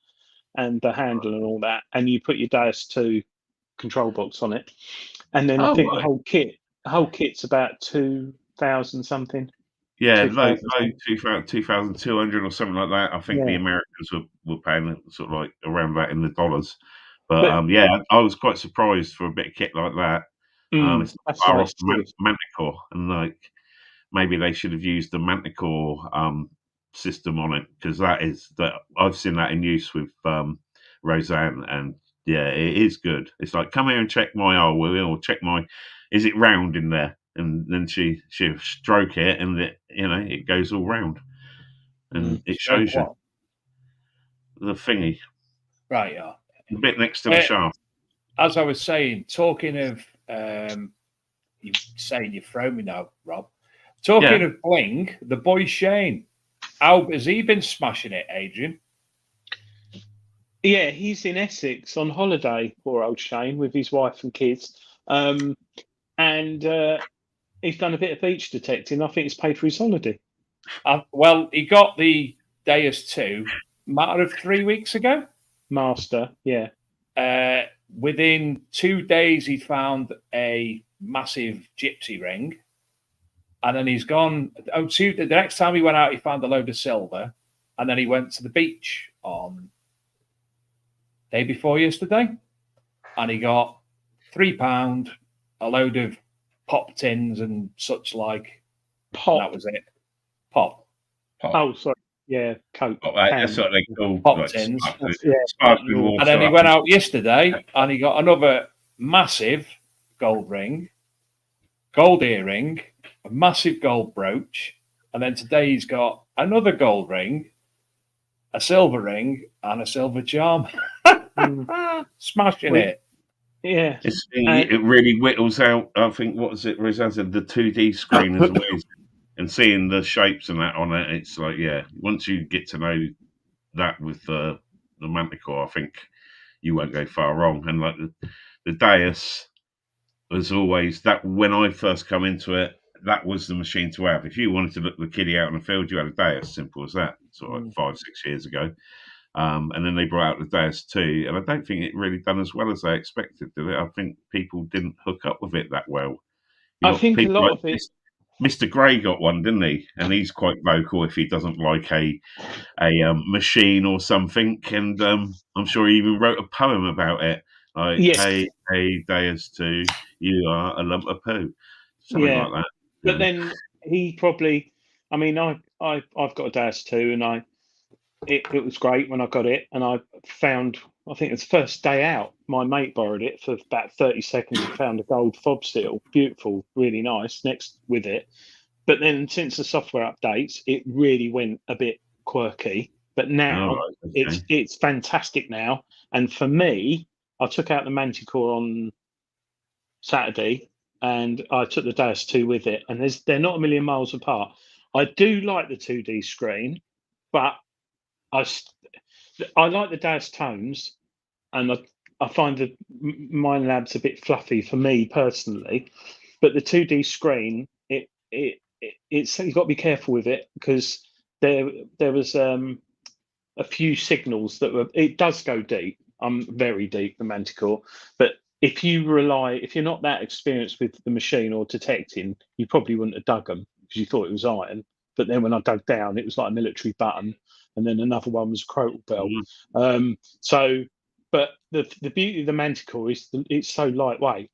and the handle and all that, and you put your DS2 control box on it, and then I think the whole kit's about 2,000 something. Yeah, 2,000 2,200 or something like that. I think the Americans were paying sort of like around that in the dollars. But I was quite surprised for a bit of kit like that. It's not far off the Manticore, and like maybe they should have used the Manticore system on it, because I've seen that in use with Roseanne, and yeah, it is good. It's like, come here and check my or check my, is it round in there? And then she'll stroke it, and it goes all round, and it shows you the thingy. Right, yeah. The bit next to the shaft. As I was saying, talking of, you saying you throw me now, Rob. Talking of bling, the boy Shane, how has he been smashing it, Adrian? Yeah, he's in Essex on holiday, poor old Shane, with his wife and kids. And he's done a bit of beach detecting. I think it's paid for his holiday. Well, he got the Deus 2 matter of 3 weeks ago. Master, yeah. Within 2 days, he found a massive gypsy ring. And then he's gone. The next time he went out, he found a load of silver. And then he went to the beach on day before yesterday. And he got £3, a load of pop tins and such like. Pop. That was it. Pop. Oh, sorry. Yeah, Coke. That's what they call pop tins. Sparkling water. And then he went out yesterday and he got another massive gold ring, gold earring, a massive gold brooch, and then today he's got another gold ring, a silver ring, and a silver charm. Smashing it. Yeah. It really whittles out, I think, what is it, Roseanne said, the 2D screen as well. And seeing the shapes and that on it, it's like, once you get to know that with the Manticore, I think you won't go far wrong. And like the Deus was always that, when I first come into it, that was the machine to have. If you wanted to look the kiddie out in the field, you had a Deus, simple as that, sort of like 5-6 years ago. And then they brought out the Deus 2, and I don't think it really done as well as they expected, did it? I think people didn't hook up with it that well. I think a lot of it. Mr. Gray got one, didn't he? And he's quite vocal if he doesn't like a machine or something. And I'm sure he even wrote a poem about it. Like, hey, Deus 2, you are a lump of poo. Something like that. But then he probably, I mean, I've got a Deus 2, and it was great when I got it. And I found, I think it was the first day out, my mate borrowed it for about 30 seconds and found a gold fob seal. Beautiful, really nice, next with it. But then since the software updates, it really went a bit quirky. But now it's fantastic now. And for me, I took out the Manticore on Saturday and I took the Deus 2 with it. And they're not a million miles apart. I do like the 2D screen, but I like the Deus tones, and I find the Minelab's a bit fluffy for me personally. But the 2D screen, it's you've got to be careful with it, because there was a few signals that it does go deep. Very deep, the Manticore. But if you're not that experienced with the machine or detecting, you probably wouldn't have dug them because you thought it was iron. But then when I dug down, it was like a military button. And then another one was a crotal belt. But the beauty of the Manticore is it's so lightweight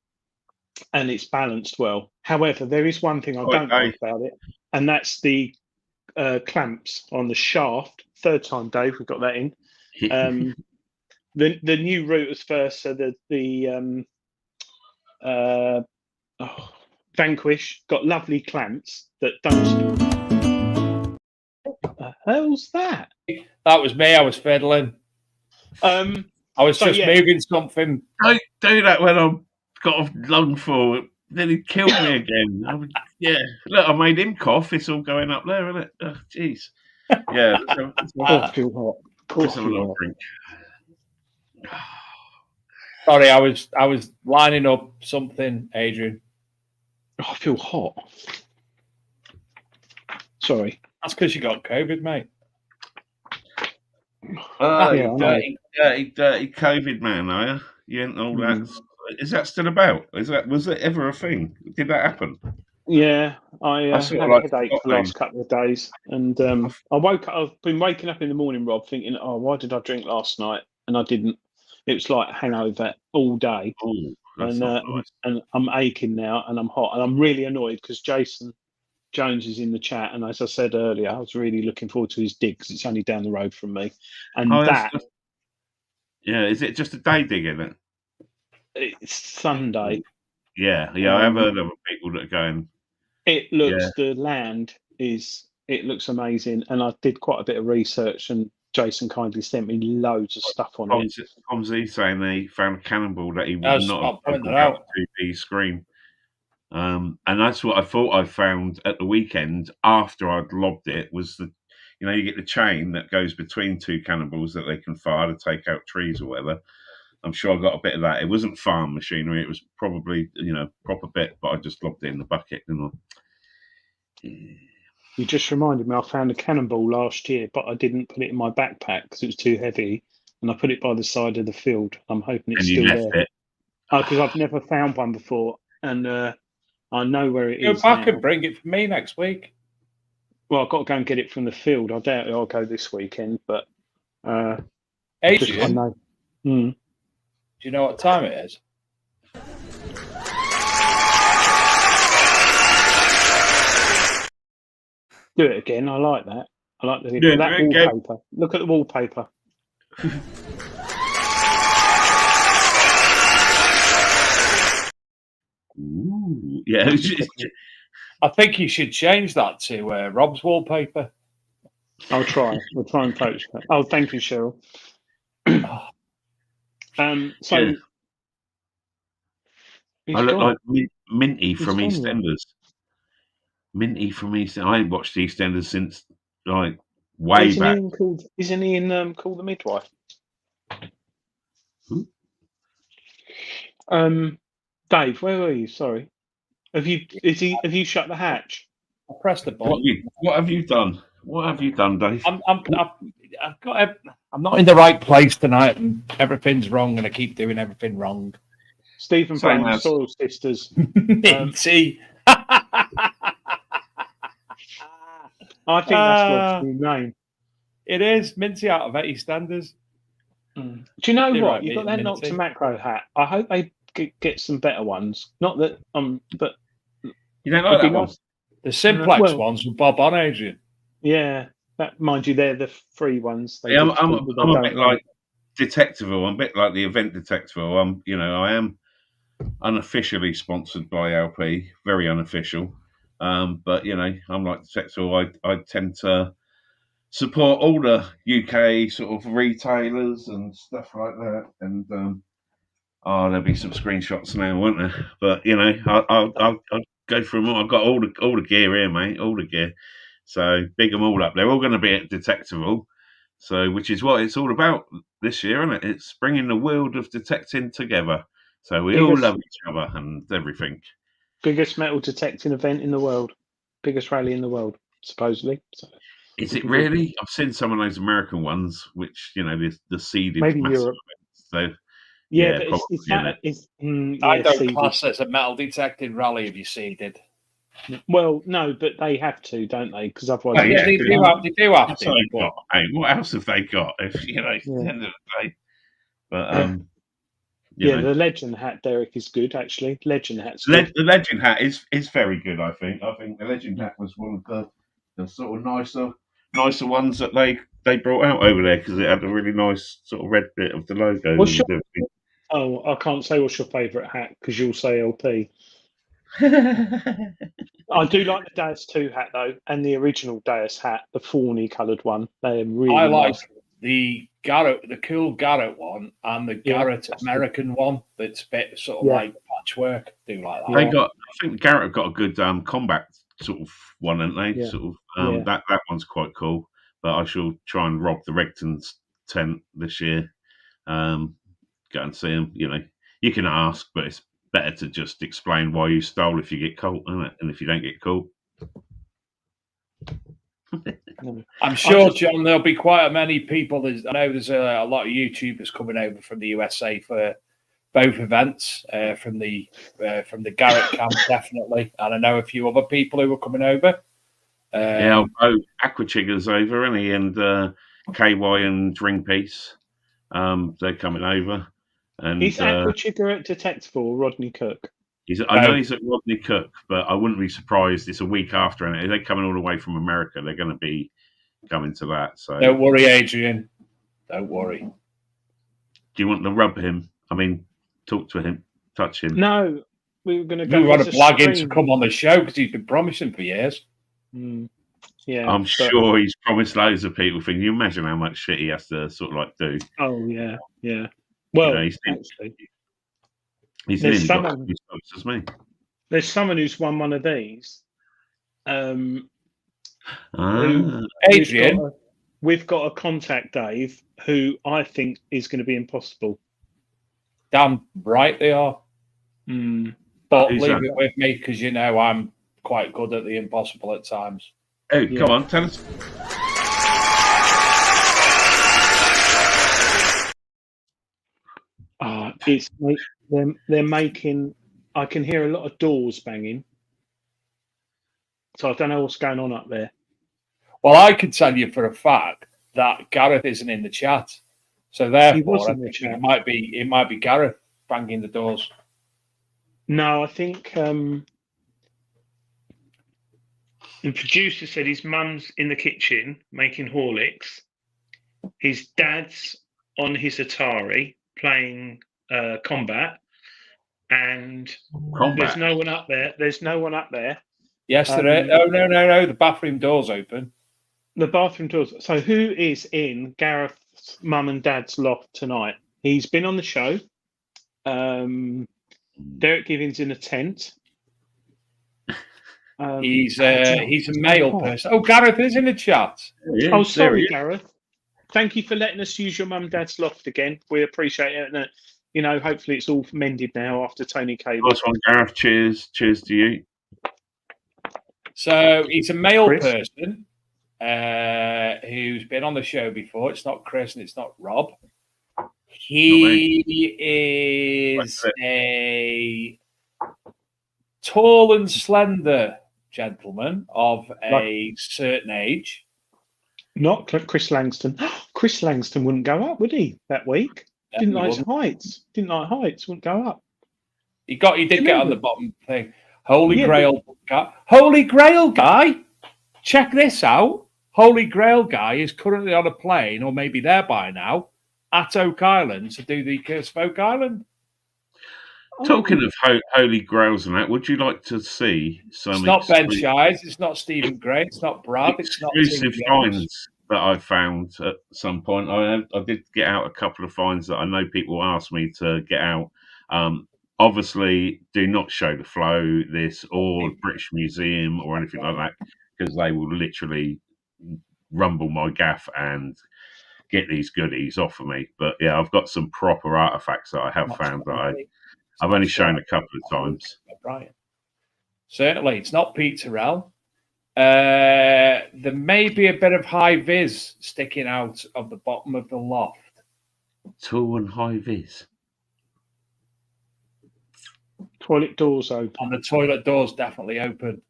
and it's balanced well. However, there is one thing I don't like about it, and that's the clamps on the shaft. Third time, Dave, we've got that in. The new routers first, so the Vanquish got lovely clamps that don't. What the hell's that? That was me. I was fiddling. I was just moving something. Don't do that when I've got a lung full. Then he killed me again. Look, I made him cough. It's all going up there, isn't it? Oh, jeez. Yeah. I feel hot. Let's have a little drink. Sorry, I was lining up something, Adrian. Oh, I feel hot. Sorry. That's because you got COVID, mate. Dirty COVID man, are you? You ain't all that. Is that still about? Was it ever a thing? Did that happen? Yeah, I had sort a of like headache forgot for the last things. couple of days, and I woke up. I've been waking up in the morning, Rob, thinking, "Oh, why did I drink last night?" And I didn't. It was like hangover all day, Oh, that's not nice. and I'm aching now, and I'm hot, and I'm really annoyed because Jason Jones is in the chat, and as I said earlier, I was really looking forward to his dig because it's only down the road from me, and is it just a day dig, isn't it? it's Sunday. Yeah, I have heard of people that are going. It looks the land it looks amazing, and I did quite a bit of research, and Jason kindly sent me loads of stuff on it. Pomsey saying they found a cannonball that he would That's not have pointed put out. out 2D screen. And that's what I thought I found at the weekend after I'd lobbed it was you get the chain that goes between two cannonballs that they can fire to take out trees or whatever. I'm sure I got a bit of that. It wasn't farm machinery. It was probably, proper bit, but I just lobbed it in the bucket, didn't I? You just reminded me I found a cannonball last year, but I didn't put it in my backpack because it was too heavy, and I put it by the side of the field. I'm hoping it's still there. It. Because I've never found one before, and I know where it is. Go back and bring it for me next week. Well, I've got to go and get it from the field. I doubt I'll go this weekend, but Adrian, I know. Do you know what time it is? Do it again. I like that. I like that wallpaper. Look at the wallpaper. Ooh, yeah. I think you should change that to Rob's wallpaper. I'll try. We'll try and poach that. Oh, thank you, Cheryl. I look like Minty from EastEnders. Minty from EastEnders. I ain't watched EastEnders since way back. Isn't he in Call the Midwife? Who? Dave, where were you? Sorry. Have you shut the hatch? I pressed the button. What have you done? What have you done, Dave? I'm not in the right place tonight, and everything's wrong, and I keep doing everything wrong. Stephen Brown, Soil Sisters. Minty. I think that's Rob's new name. It is Minty out of EastEnders. Do you know what? Right, You've got that Minty. Nocta Macro hat. I hope they get some better ones. Not that but you don't like that one? The Simplex ones with Bob on, Adrian. Yeah, that mind you, they're the free ones. I'm a bit like Detectiveville. I'm a bit like the event Detectiveville. I am unofficially sponsored by LP, very unofficial. But I'm like Detectiveville. I tend to support all the UK sort of retailers and stuff like that. And there'll be some screenshots now, won't there? But I'll go through them all. I've got all the gear here, mate. All the gear. So big them all up. They're all going to be at Detectiveville. So, which is what it's all about this year, isn't it? It's bringing the world of detecting together. So we all love each other and everything. Biggest metal detecting event in the world. Biggest rally in the world, supposedly. So, is it really? I've seen some of those American ones, which, the seeded maybe massive Europe. events. So, yeah, but I don't class it as a metal detecting rally if you seeded. Well, no, but they have to, don't they? Because otherwise, they do have to. Hey, what else have they got? If at the end of the day, but the legend hat, Derek, is good actually. Legend hat's good. The legend hat is very good. I think the legend hat was one of the sort of nicer ones that they brought out over there because it had a really nice sort of red bit of the logo. I can't say what's your favourite hat because you'll say LP. I do like the Deus 2 hat though, and the original Deus hat, the fawny coloured one. They're really I like nice. the Garrett, the cool Garrett one, and the Garrett American one. That's a bit sort of like patchwork. Do like that. I think Garrett have got a good combat sort of one, haven't they? Yeah. Sort of that one's quite cool. But I shall try and rob the Regton's tent this year. Go and see them. You know, you can ask, but it's better to just explain why you stole if you get caught, isn't it? And if you don't get caught. I'm sure, John, there'll be quite many people. I know there's a lot of YouTubers coming over from the USA for both events, from the Garrett camp, definitely. And I know a few other people who are coming over. Aquachigger's over, isn't he? And KY and Dreampiece, they're coming over. And is Aquachigger at Detectable or Rodney Cook? I know he's at Rodney Cook, but I wouldn't be surprised. It's a week after, and they're coming all the way from America. They're going to be coming to that. So don't worry, Adrian. Don't worry. Do you want to rub him? I mean, talk to him, touch him. No, we were going to go. We want to plug him to come on the show because he's been promising for years. Yeah, I'm sure he's promised loads of people. Can you imagine how much shit he has to sort of like do? Oh yeah. Well, actually, he's nearly got as many subs as me. There's someone who's won one of these. Adrian, we've got a contact, Dave, who I think is going to be impossible. Damn right they are. But leave it with me because you know I'm quite good at the impossible at times. Oh, come on, tell us. They're making. I can hear a lot of doors banging, so I don't know what's going on up there. Well, I can tell you for a fact that Gareth isn't in the chat, so therefore I think it might be Gareth banging the doors. No, I think the producer said his mum's in the kitchen making Horlicks. His dad's on his Atari playing Combat, and there's no one up there. Yes, there is. Oh, no. The bathroom door's open. The bathroom doors. So who is in Gareth's mum and dad's loft tonight? He's been on the show. Derek Givens in a tent. He's a male person. Oh, Gareth is in the chat. Oh, sorry, Gareth. Thank you for letting us use your mum and dad's loft again. We appreciate it. And, you know, hopefully it's all mended now after Tony Cable. Nice one, Gareth. Cheers to you. So he's a male person who's been on the show before. It's not Chris and it's not Rob. He is a tall and slender gentleman of a certain age. Not Chris Langston. Chris Langston wouldn't go up, would he, that week? Didn't like heights. Wouldn't go up. He did get on the bottom thing. Holy Grail guy. Check this out. Holy Grail guy is currently on a plane, or maybe there by now, at Oak Island to do the Curse of Oak Island. Talking of Holy Grails and that, would you like to see some? It's not Ben Shies, it's not Stephen Gray, it's not Brad, it's not exclusive finds that I found at some point. I did get out a couple of finds that I know people asked me to get out. Obviously, do not show the Flow, this, or British Museum or anything like that, because they will literally rumble my gaff and get these goodies off of me. But yeah, I've got some proper artifacts that I have found that I've only shown a couple of times. Brian. Certainly, it's not Pete Terrell. There may be a bit of high vis sticking out of the bottom of the loft. Tall and high vis. Toilet doors open. And the toilet door's definitely open.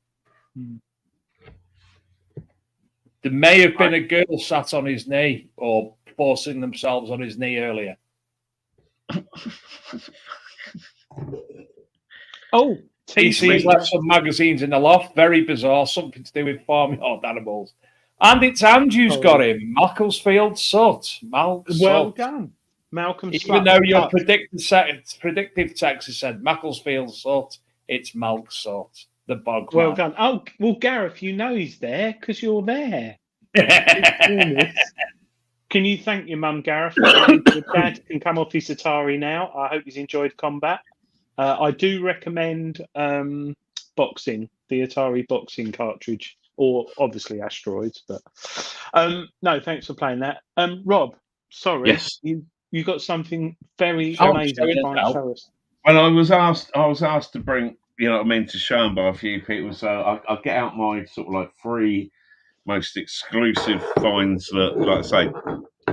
There may have been a girl sat on his knee or forcing themselves on his knee earlier. Oh, TC's left some magazines in the loft. Very bizarre. Something to do with farmyard animals. And it's Andrew's got him. Macclesfield Sut. Well done. Malcolm Even though your predictive text has said Macclesfield Sut, it's Malk Sut, the bog. Well done. Oh, well, Gareth, you know he's there because you're there. Can you thank your mum, Gareth? Your dad can come off his Atari now. I hope he's enjoyed Combat. I do recommend boxing, the Atari boxing cartridge, or obviously Asteroids. But no, thanks for playing that. Rob, sorry, Yes. you got something very Show amazing it to try and now. show us. Well, I was asked to bring, you know what I mean, to show them by a few people. So I get out my sort of like 3 most exclusive finds that, like I say,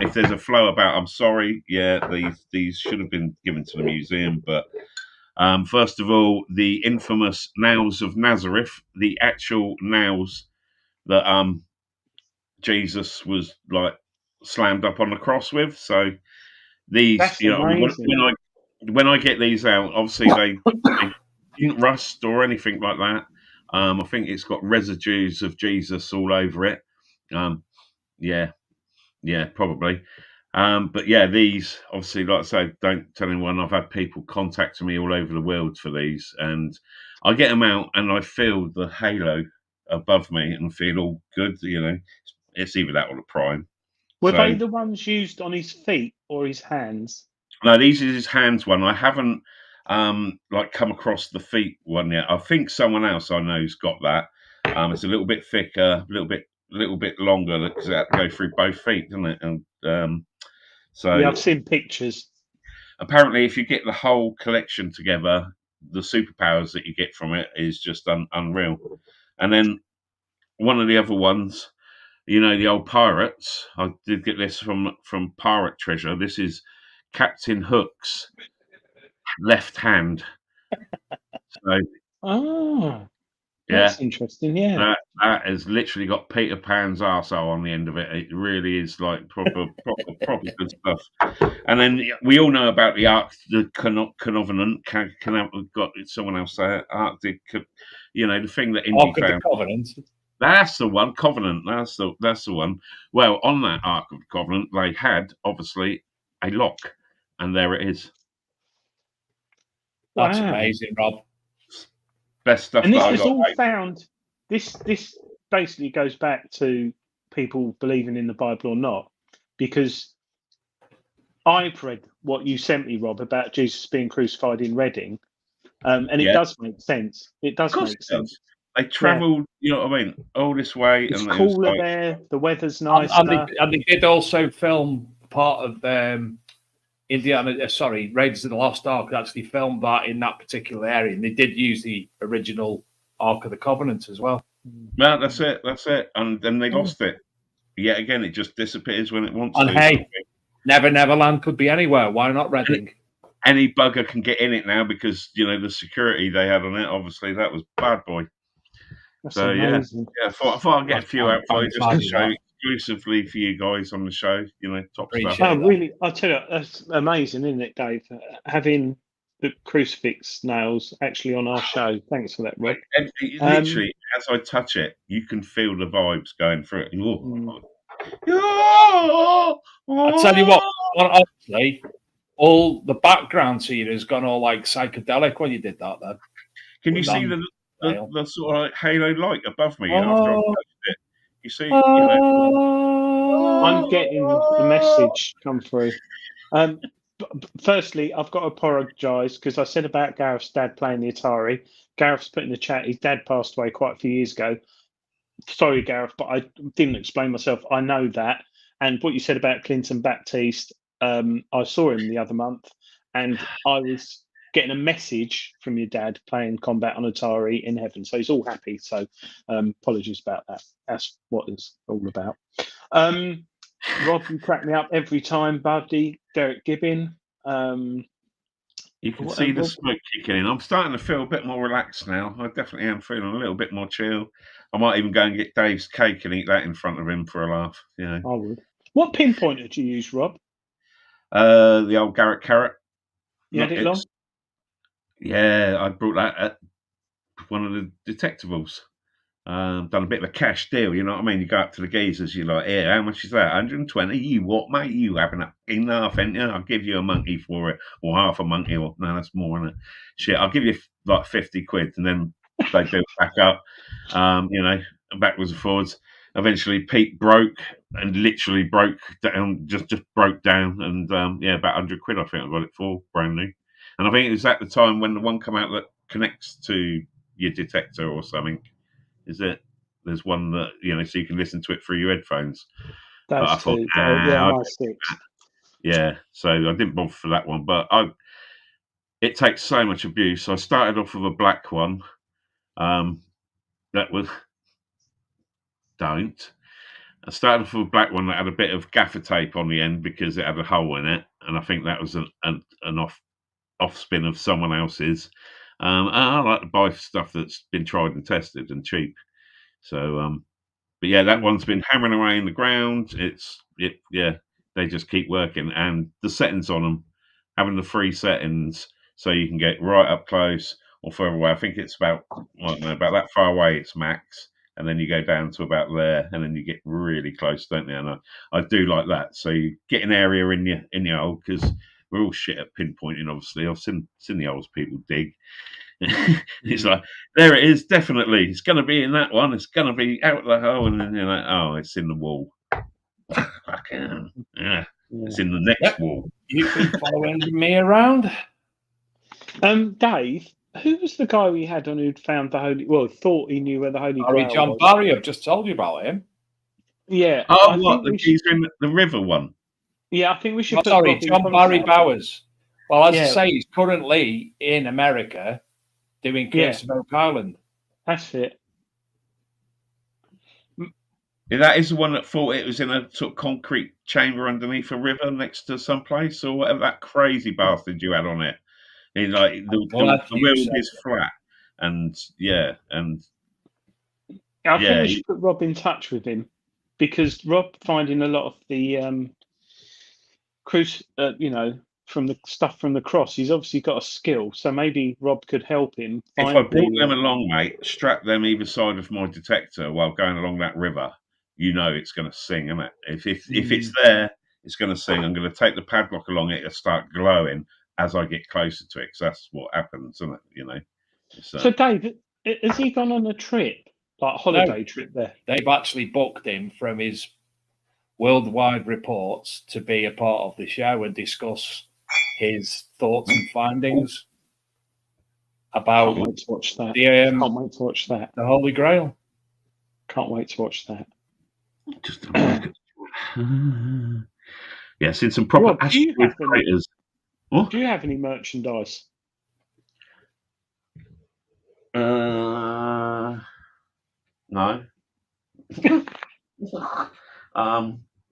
if there's a flow about, I'm sorry, yeah, these should have been given to the museum. But first of all, the infamous nails of Nazareth, the actual nails that Jesus was like slammed up on the cross with. So these, That's you know, amazing. when I get these out, obviously they didn't rust or anything like that. I think it's got residues of Jesus all over it. Yeah, probably. But yeah, these obviously, like I say, don't tell anyone. I've had people contacting me all over the world for these, and I get them out, and I feel the halo above me, and feel all good. You know, it's either that or the prime. Were So they the ones used on his feet or his hands? no, these is his hands one. I haven't like come across the feet one yet. I think someone else I know's got that. It's a little bit thicker, a little bit longer because it had to go through both feet, doesn't it? And so Yeah, I've seen pictures. apparently, if you get the whole collection together, the superpowers that you get from it is just unreal. And then one of the other ones, you know, the old pirates. I did get this from Pirate Treasure. This is Captain Hook's left hand. So Ah, yeah, that's interesting. Yeah. that has literally got Peter Pan's arsehole on the end of it. It really is like proper good stuff. And then we all know about the Ark, the Covenant. Can have got someone else say it? Arctic, you know, the thing that Indy Ark of the found. Covenant. That's the one, Covenant. That's the one. Well, on that Ark of the Covenant, they had obviously a lock, and there it is. That's Wow. amazing, Rob. Best stuff And that this I was got. all found. This basically goes back to people believing in the Bible or not, because I've read what you sent me, Rob, about Jesus being crucified in Reading, and it Yeah, does make sense. It of does course make it sense. does. They travelled, you know what I mean, all this way, It's and it was cooler like, there. The weather's And nicer. they did also film part of Raiders of the Lost Ark. Actually filmed that in that particular area, and they did use the original Ark of the Covenant as well. no, that's it. And then they lost it. Yet again, it just disappears when it wants And to. hey, Neverland could be anywhere. Why not Reading? Any bugger can get in it now because, you know, the security they had on it, obviously, that was bad boy. That's So, amazing. yeah, I thought I'd get a few out for you just to Fantastic, show that. exclusively for you guys on the show, you know, top Appreciate stuff. it. Oh, really? I tell you, that's amazing, isn't it, Dave? Having the crucifix nails actually on our show. Thanks for that, Rob. And literally, as I touch it, you can feel the vibes going through it. I tell you what, honestly, all the background to you has gone all like psychedelic when you did that. Then Can you see the sort of like halo light above me after I've touched it? You see, you know. I'm getting the message come through. Firstly, I've got to apologise because I said about Gareth's dad playing the Atari. Gareth's put in the chat his dad passed away quite a few years ago. Sorry, Gareth, but I didn't explain myself. I know that. And what you said about Clinton Baptiste, I saw him the other month, and I was getting a message from your dad playing Combat on Atari in heaven. So he's all happy. So apologies about that. That's what it's all about. Rob, you crack me up every time, Buddy. Derek Gibbon. You can see the smoke kicking in. I'm starting to feel a bit more relaxed now. I definitely am feeling a little bit more chill. I might even go and get Dave's cake and eat that in front of him for a laugh. You know. I would. What pinpointer do you use, Rob? The old Garrett Carrot. You had it long? Yeah, I brought that at one of the detectives. Done a bit of a cash deal, you know what I mean? You go up to the geezers, you're like, yeah, how much is that? 120? You what, mate? You having enough, ain't you? I'll give you a monkey for it, or half a monkey, or no, that's more, isn't it? Shit, I'll give you like 50 quid, and then they do it back up, you know, backwards and forwards. Eventually, Pete broke and literally broke down, just broke down, and yeah, about 100 quid, I think I got it for, brand new. And I think it was at the time when the one come out that connects to your detector or something. Is it? There's one that, you know, so you can listen to it through your headphones. That's I thought, yeah, my six. Yeah, so I didn't bother for that one, but it takes so much abuse. I started off with a black one. That was don't. I started off with a black one that had a bit of gaffer tape on the end because it had a hole in it, and I think that was an off spin of someone else's. And I like to buy stuff that's been tried and tested and cheap. So, but yeah, that one's been hammering away in the ground. Yeah, they just keep working, and the settings on them, having the free settings, so you can get right up close or further away. I think it's about I don't know, about that far away. It's max, and then you go down to about there, and then you get really close, don't you? And I do like that. So you get an area in your hole because we're all shit at pinpointing. Obviously, I've seen the old people dig. It's like there it is, definitely. It's going to be in that one. It's going to be out the hole, and then you're like, oh, it's in the wall. Yeah, it's in the next wall. You've been following me around. Dave, who was the guy we had on who'd found the holy? Well, thought he knew where the holy grail John was. Barry. I've just told you about him. Yeah. Oh, what the geezer in the river one? Yeah, I think we should. John Barry Bowers. Well, as I say, he's currently in America doing Curse of Oak Island. That's it. Yeah, that is the one that thought it was in a sort of concrete chamber underneath a river next to some place or whatever. That crazy bastard you had on it. He's like the wheel is flat, and I think we should put Rob in touch with him because Rob finding a lot of the from the stuff from the cross. He's obviously got a skill, so maybe Rob could help him. If I brought them along, mate, strap them either side of my detector while going along that river, you know it's going to sing, isn't it? If it's there, it's going to sing. I'm going to take the padlock along it and start glowing as I get closer to it, because that's what happens, isn't it? You know. So, Dave, has he gone on a trip, like a holiday trip there? They've actually booked him from his worldwide reports to be a part of the show and discuss his thoughts and findings about Can't wait to watch that. Can't wait to watch that. The Holy Grail. Can't wait to watch that. Just yeah, seen some proper asteroid craters. Do you have any merchandise? No.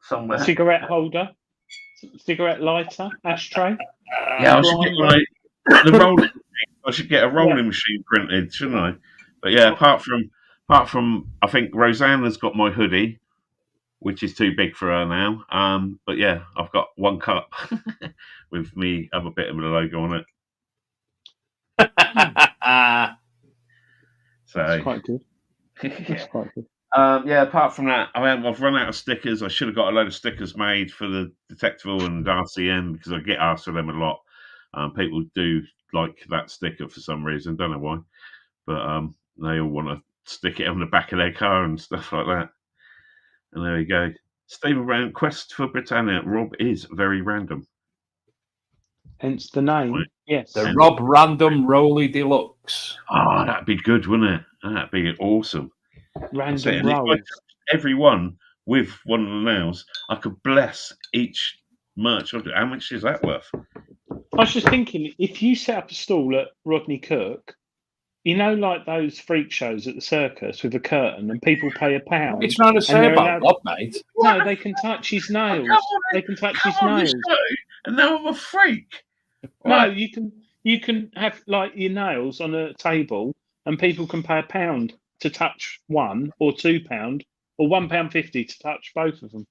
Somewhere. Cigarette holder, cigarette lighter, ashtray. Yeah, I should get the rolling. I should get a rolling machine printed, shouldn't I? But yeah, apart from, I think Rosanna's got my hoodie, which is too big for her now. But yeah, I've got one cup with me other bit of the logo on it. So that's quite good. That's quite good. Yeah, apart from that, I've run out of stickers. I should have got a load of stickers made for the Detectival and RCM because I get asked for them a lot. People do like that sticker for some reason, don't know why, but they all want to stick it on the back of their car and stuff like that. And there we go. Stephen Brown, Quest for Britannia. Rob is very random. Hence the name. Right. Yes. The Rob Random Rolly Deluxe. Oh, that'd be good, wouldn't it? That'd be awesome. Random rolls. Every one with one of the nails, I could bless each merch. How much is that worth? I was just thinking, if you set up a stall at Rodney Cook, you know, like those freak shows at the circus with a curtain, and people pay £1. What are you trying to say about Rob, mate? No, they can touch his nails. They can touch his nails. And now I'm a freak. No, you can have like your nails on a table, and people can pay £1 to touch one, or £2, or £1.50 to touch both of them.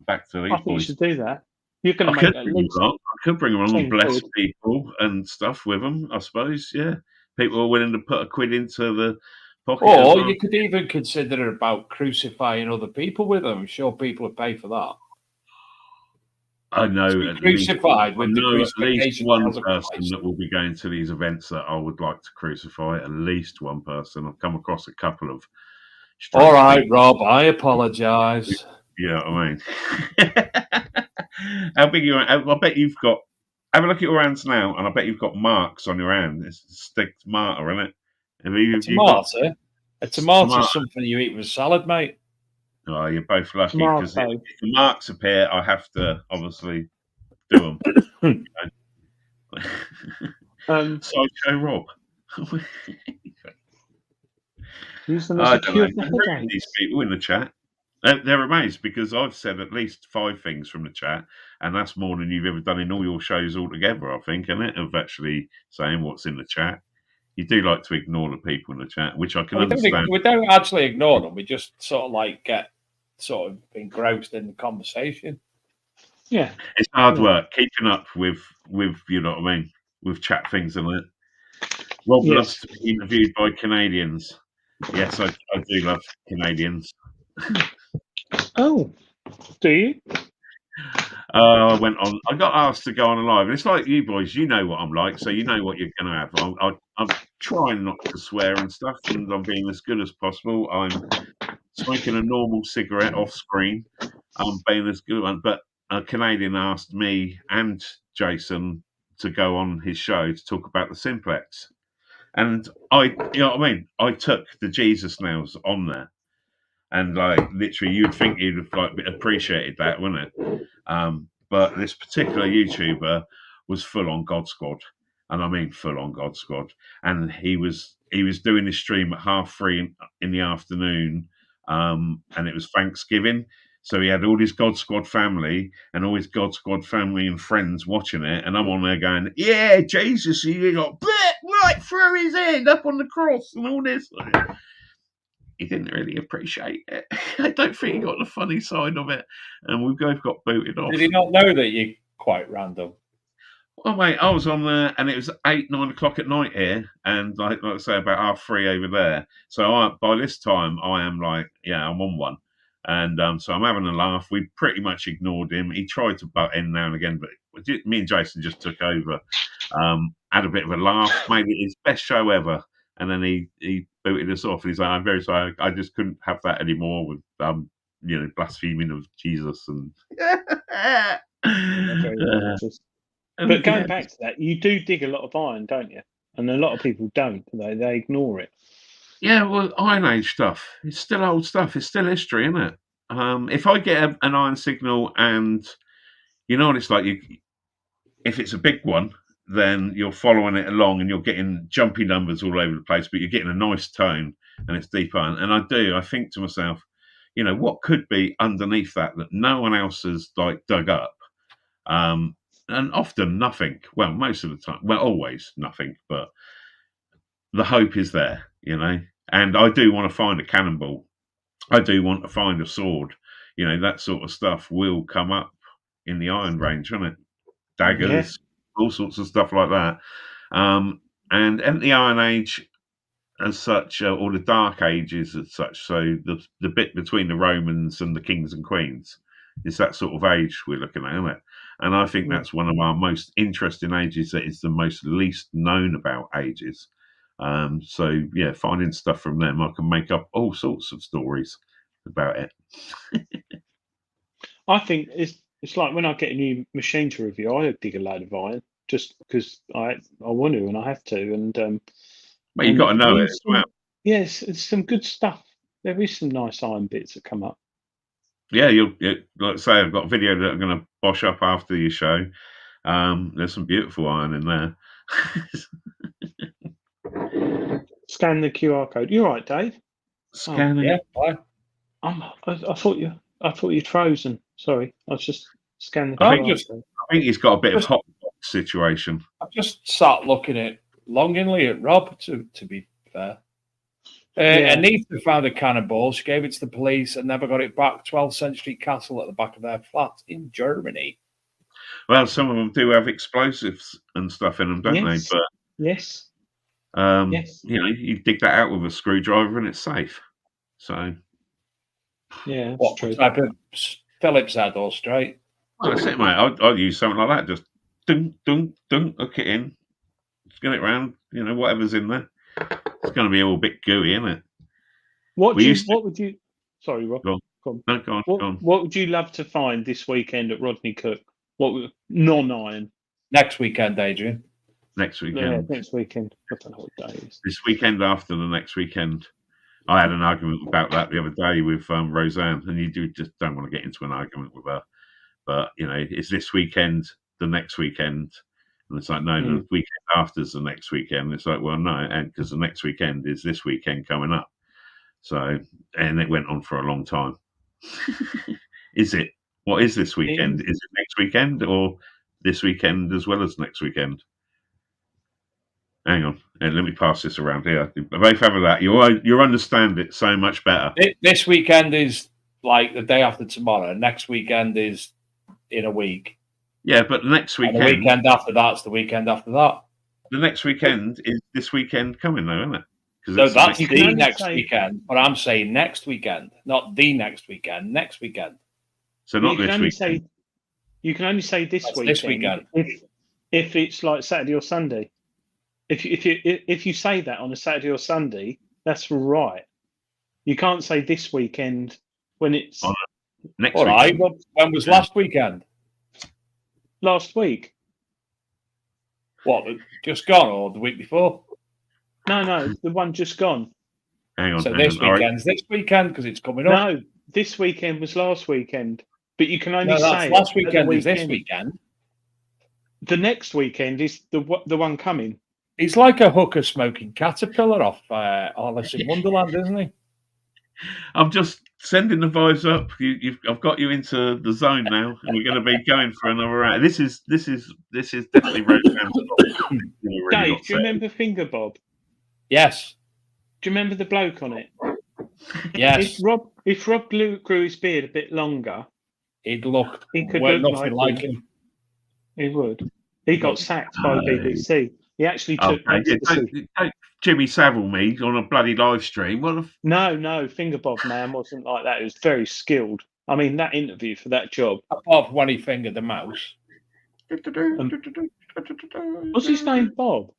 Back to these I think boys. you should do that. You're going to make at least. I could bring them on and bless people and stuff with them, I suppose. Yeah, people are willing to put £1 into the pocket. Or you could even consider about crucifying other people with them. I'm sure people would pay for that. I know at least one person that will be going to these events that I would like to crucify. At least one person. I've come across a couple of. All right, Rob. I apologise. Yeah, I mean, how big you? I bet you've got. Have a look at your hands now, and I bet you've got marks on your hand. It's a stick martyr, isn't it? A tomato is something you eat with salad, mate. Oh, you're both lucky because if the marks appear, I have to obviously do them. Sideshow Rob. Use them as I a don't cure know. for I'm reading headaches. these people in the chat. They're amazed because I've said at least 5 things from the chat, and that's more than you've ever done in all your shows altogether, I think, isn't it? Of actually saying what's in the chat. You do like to ignore the people in the chat, which I can understand. We don't actually ignore them. We just sort of like get sort of engrossed in the conversation. Yeah. It's hard work keeping up with you know what I mean, with chat things and that. Rob loves to be interviewed by Canadians. Yes, I do love Canadians. Oh, do you? I went on. I got asked to go on a live, and it's like you boys. You know what I'm like, so you know what you're going to have. I'm trying not to swear and stuff, and I'm being as good as possible. I'm smoking a normal cigarette off screen. I'm being as good one, but a Canadian asked me and Jason to go on his show to talk about the Simplex, and you know what I mean. I took the Jesus nails on there. And like literally, you'd think he'd have like appreciated that, wouldn't it? But this particular YouTuber was full on God Squad, and I mean full on God Squad. And he was doing his stream at 3:30 in the afternoon, and it was Thanksgiving, so he had all his God Squad family and all his God Squad family and friends watching it, and I'm on there going, "Yeah, Jesus, he got right through his head up on the cross and all this." He didn't really appreciate it. I don't think he got the funny side of it, and we both got booted off. Did he not know that you're quite random? Well, mate, I was on there, and it was 8, 9 o'clock at night here, and like I say, about 3:30 over there. So by this time, I am like, yeah, I'm on one, and so I'm having a laugh. We pretty much ignored him. He tried to butt in now and again, but me and Jason just took over. Had a bit of a laugh, made it his best show ever. And then he booted us off. And he's like, "I'm very sorry. I just couldn't have that anymore with blaspheming of Jesus." And but going back to that, you do dig a lot of iron, don't you? And a lot of people don't. They ignore it. Yeah, well, Iron Age stuff. It's still old stuff. It's still history, isn't it? If I get an iron signal, and you know what it's like, if it's a big one, then you're following it along and you're getting jumpy numbers all over the place, but you're getting a nice tone and it's deep iron. And I think to myself, you know, what could be underneath that no one else has like dug up? And often nothing. Well, most of the time, well, always nothing, but the hope is there, you know. And I do want to find a cannonball. I do want to find a sword. You know, that sort of stuff will come up in the iron range, won't it? Daggers, all sorts of stuff like that. And the Iron Age as such, or the Dark Ages as such, so the bit between the Romans and the kings and queens is that sort of age we're looking at, isn't it? And I think that's one of our most interesting ages that is the most least known about ages. So, yeah, finding stuff from them, I can make up all sorts of stories about it. I think it's like when I get a new machine to review, I dig a load of iron just because I want to and I have to. And well, you've got to know it as well. Yes, it's some good stuff. There is some nice iron bits that come up. Yeah, like I say, I've got a video that I'm going to bosh up after your show. There's some beautiful iron in there. Scan the QR code. You're right, Dave. Scanning. Yeah, fine. I thought you'd frozen. Sorry, I was just scanning the I QR code. I think he's got a bit of hot box situation. I've just sat looking at longingly at Rob. To be fair, Anita found a cannonball. She gave it to the police and never got it back. 12th Century Castle at the back of their flat in Germany. Well, some of them do have explosives and stuff in them, don't they? But yes. You know, you dig that out with a screwdriver and it's safe. So, yeah, that's what true. Type of Phillips head or straight? Well, that's it, mate. I'd use something like that. Just dunk, dunk, dunk, hook it in, spin it round. You know, whatever's in there. It's going to be all a bit gooey, isn't it? What would you? Sorry, Rob. Go on. No, go on. What would you love to find this weekend at Rodney Cook? What non-iron? Next weekend, Adrian. Next weekend. Yeah, next weekend. I don't know what day it is. This weekend after the next weekend. I had an argument about that the other day with Roseanne, and you just don't want to get into an argument with her. But, you know, it's this weekend the next weekend. And it's like, no, the weekend after is the next weekend. It's like, well, no, and because the next weekend is this weekend coming up. So, and it went on for a long time. Is it? What is this weekend? Is it next weekend or this weekend as well as next weekend? Hang on, let me pass this around here. Both have that. You understand it so much better. This weekend is like the day after tomorrow. Next weekend is in a week. Yeah, but next weekend. And the weekend after that's the weekend after that. The next weekend is this weekend coming, though, isn't it? No, that's the next weekend. But I'm saying next weekend, not the next weekend. Next weekend. So not this weekend. You can only say this weekend. This weekend. If it's like Saturday or Sunday. If you say that on a Saturday or Sunday, that's right. You can't say this weekend when it's next all right. weekend. When was last weekend? Last week. What? Just gone or the week before? No, the one just gone. Hang on. So this weekend's this weekend because it's coming up. No, this weekend was last weekend. But you can only say last weekend is this weekend. The next weekend is the one coming. He's like a hooker smoking caterpillar off Alice in Wonderland, isn't he? I'm just sending the vibes up. I've got you into the zone now, and we're going to be going for another round. This is definitely Roseanne's. Dave, do you remember Finger Bob? Yes. Do you remember the bloke on it? Yes. If Rob grew his beard a bit longer, he could look nothing like him. He would. He got sacked by the BBC. He actually took don't Jimmy Savile me on a bloody live stream. No, Finger Bob man wasn't like that. He was very skilled. I mean, that interview for that job. Apart from when he fingered the mouse. What's his name, Bob?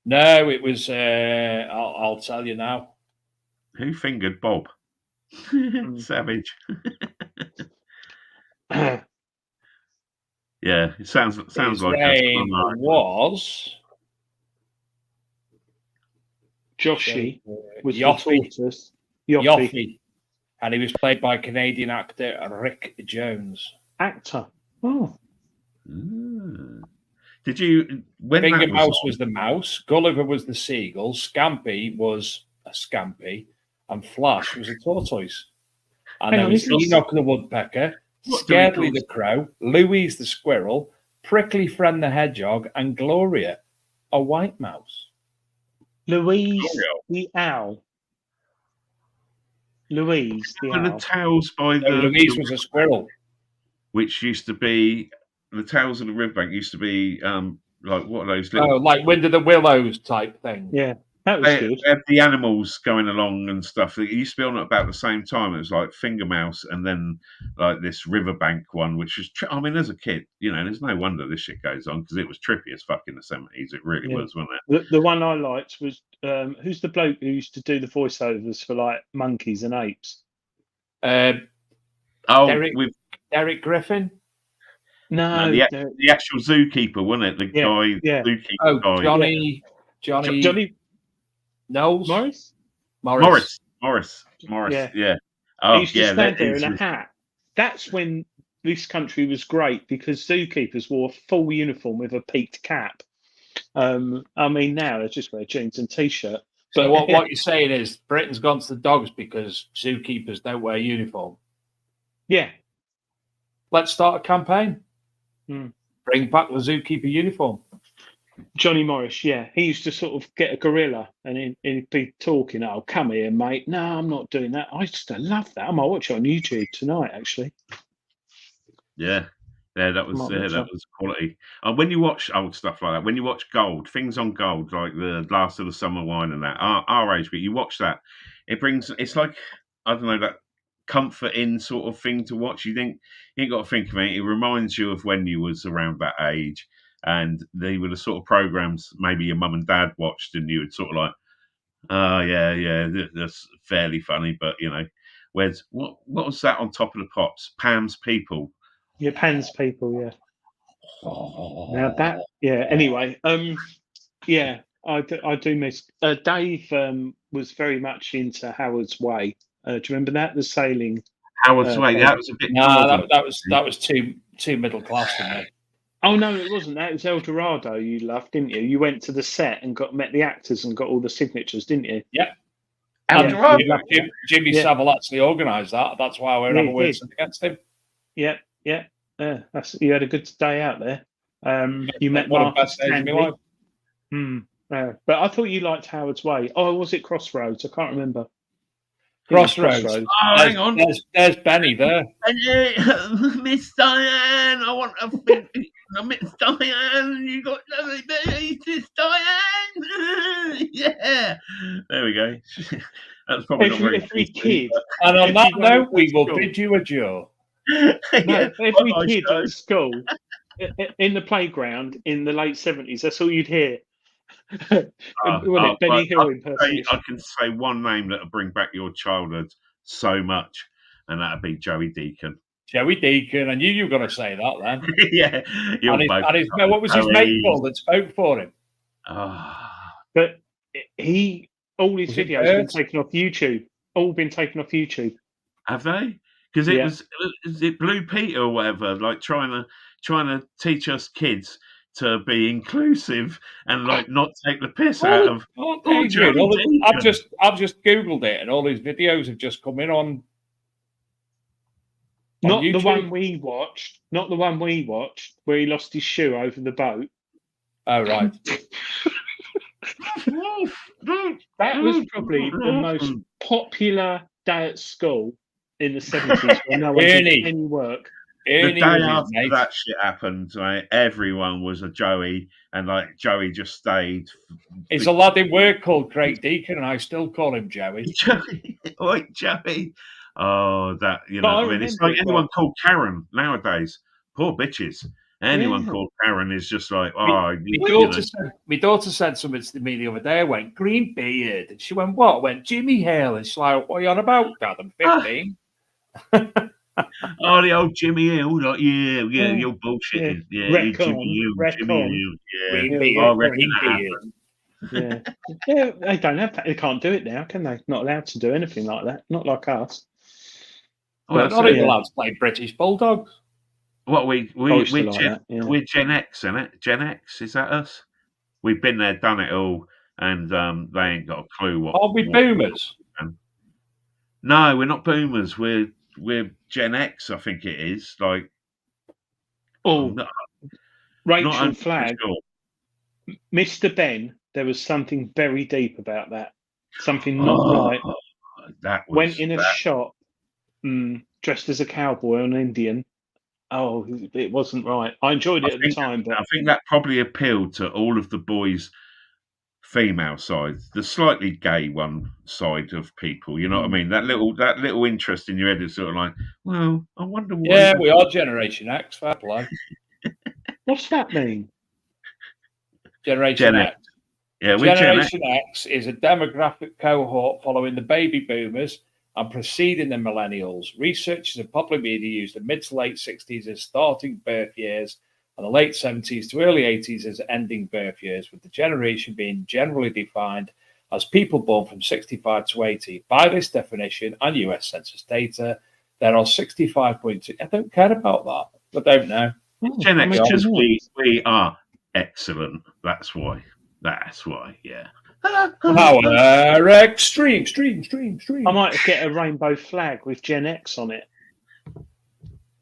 No, it was. I'll tell you now. Who fingered Bob? Savage. Yeah, it sounds His like name was Joshy with Yoffie, and he was played by Canadian actor Rick Jones. Actor. Oh. Did you? Finger Mouse was the mouse. Gulliver was the seagull. Scampy was a scampi, and Flash was a tortoise. And there was Enoch the woodpecker. Scaredly the crow, Louise the squirrel, Prickly Friend the hedgehog, and Gloria, a white mouse. Louise the owl. Louise the owl. The towels by Louise was a squirrel. Which used to be the towels of the riverbank used to be like what are those little like Wind of the Willows type thing. Yeah. That was good. They had the animals going along and stuff. It used to be on at about the same time. It was like Finger Mouse and then like this Riverbank one, which was, I mean, as a kid, there's no wonder this shit goes on because it was trippy as fuck in the 70s. It really was, wasn't it? The one I liked was, who's the bloke who used to do the voiceovers for like monkeys and apes? Derek Griffin? No, the actual zookeeper, wasn't it? The guy, zookeeper guy. Johnny. Knowles? Morris. Yeah. Oh, he used to stand there in a hat. That's when this country was great because zookeepers wore a full uniform with a peaked cap. I mean, now they just wear jeans and t-shirt. But so what you're saying is Britain's gone to the dogs because zookeepers don't wear uniform. Yeah. Let's start a campaign. Bring back the zookeeper uniform. Johnny Morris, yeah. He used to sort of get a gorilla and he'd be talking, oh, come here, mate. No, I'm not doing that. I used to love that. I might watch it on YouTube tonight, actually. Yeah, that was quality. When you watch old stuff like that, when you watch Gold, things on Gold, like the Last of the Summer Wine and that, our age, but you watch that, it's like, I don't know, that comforting sort of thing to watch. You ain't got to think of it. It reminds you of when you was around that age. And they were the sort of programs maybe your mum and dad watched, and you would sort of like, oh yeah, that's fairly funny, but where's what was that on top of the pops? Pam's People. Yeah, Pam's People. Yeah. Now that, yeah. Anyway, yeah, I do miss. Dave was very much into Howard's Way. Do you remember that, the sailing? Howard's Way. That was a bit. No, that was too middle class for me. Oh no, it wasn't that. It was El Dorado. You loved, didn't you? You went to the set and met the actors and got all the signatures, didn't you? Yep. El Dorado. Jimmy Savile actually organised that. That's why we're having words against him. Yeah. You had a good day out there. You met Marcus Tangley. But I thought you liked Howard's Way. Oh, was it Crossroads? I can't remember. Crossroads. Oh, hang on. There's Benny there. Benny, Miss Diane, I want a thing. Miss Diane, you got lovely Benny, Miss Diane. Yeah. There we go. That's probably not very every kid. And on that note, we will bid you adieu. Every kid at school, in the playground in the late 70s, that's all you'd hear. Benny Hill impersonation. I can say one name that'll bring back your childhood so much, and that'd be Joey Deacon. Joey Deacon, I knew you were going to say that then. Yeah, what was his mate called that spoke for him? But all his videos have been taken off YouTube. All been taken off YouTube. Have they? Because is it Blue Peter or whatever, like trying to teach us kids to be inclusive and like not take the piss out of. Adrian, I've just googled it, and all these videos have just come in on. Not YouTube. the one we watched. Not the one we watched where he lost his shoe over the boat. Oh right. That was probably the most popular day at school in the 70s when no one did any work. The day after that shit happened, right, everyone was a Joey, and like Joey just stayed. There's a lad in work called Craig Deacon, and I still call him Joey. Joey. Oh, that it's like anyone called Karen nowadays. Poor bitches. Anyone called Karen is just like, my daughter said something to me the other day. I went, green beard. And she went, what? I went, Jimmy Hale. And she's like, what are you on about, Dad? I'm 15. The old Jimmy Hill. Like, you're bullshitting. Yeah, Jimmy Hill. Yeah. I reckon that happened. They don't have that. They can't do it now, can they? Not allowed to do anything like that. Not like us. Well, not even allowed to play British Bulldogs. What we're Gen X, isn't it? Gen X, is that us? We've been there, done it all, and they ain't got a clue what. Are we boomers? No, we're not boomers. We're Gen X, I think it is. Like, Rachel Flagg, sure. Mr. Ben. There was something very deep about that. Something not right. Went in a shop, dressed as a cowboy or an Indian. Oh, it wasn't right. I enjoyed it at the time, but I think that probably appealed to all of the boys' female side, the slightly gay one side of people. You know what I mean? That little interest in your head is sort of like, well, I wonder why. Yeah, we are Generation X. Fair play. What's that mean? Generation X. Yeah, Generation X is a demographic cohort following the baby boomers and preceding the millennials. Researchers and popular media used the mid to late 60s as starting birth years and the late 70s to early 80s as ending birth years, with the generation being generally defined as people born from 65 to 80. By this definition and US Census data, there are 65.2. I don't care about that. I don't know. Gen Xers, we are excellent. That's why, yeah. Power extreme. I might get a rainbow flag with Gen X on it.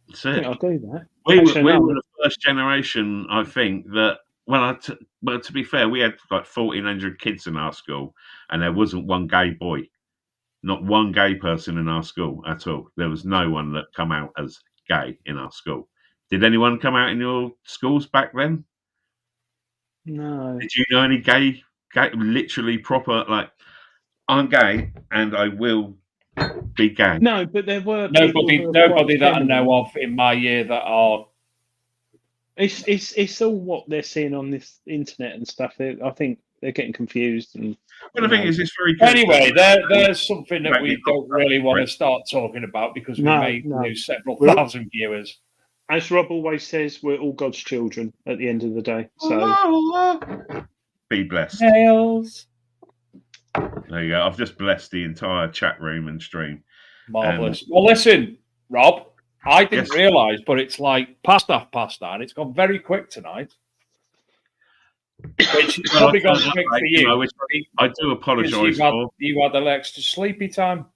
That's it. I think I'll do that. We were the first generation, I think, that to be fair, we had like 1,400 kids in our school, and there wasn't one gay boy, not one gay person in our school at all. There was no one that come out as gay in our school. Did anyone come out in your schools back then? No. Did you know any gay, literally proper, like, I'm gay and I will be gay? No, but there were nobody that I know of in my year that are. It's all what they're seeing on this internet and stuff. I think they're getting confused. And well, the thing is, it's very good. Anyway, there's something that we don't really want to start talking about because we may lose several thousand viewers. As Rob always says, we're all God's children at the end of the day. So be blessed. Nails. There you go. I've just blessed the entire chat room and stream. Marvellous. Well, listen, Rob, I didn't realise, but it's like past 9:30, and it's gone very quick tonight. Which has probably gone quick for you. I do apologise for. You had the extra sleepy time.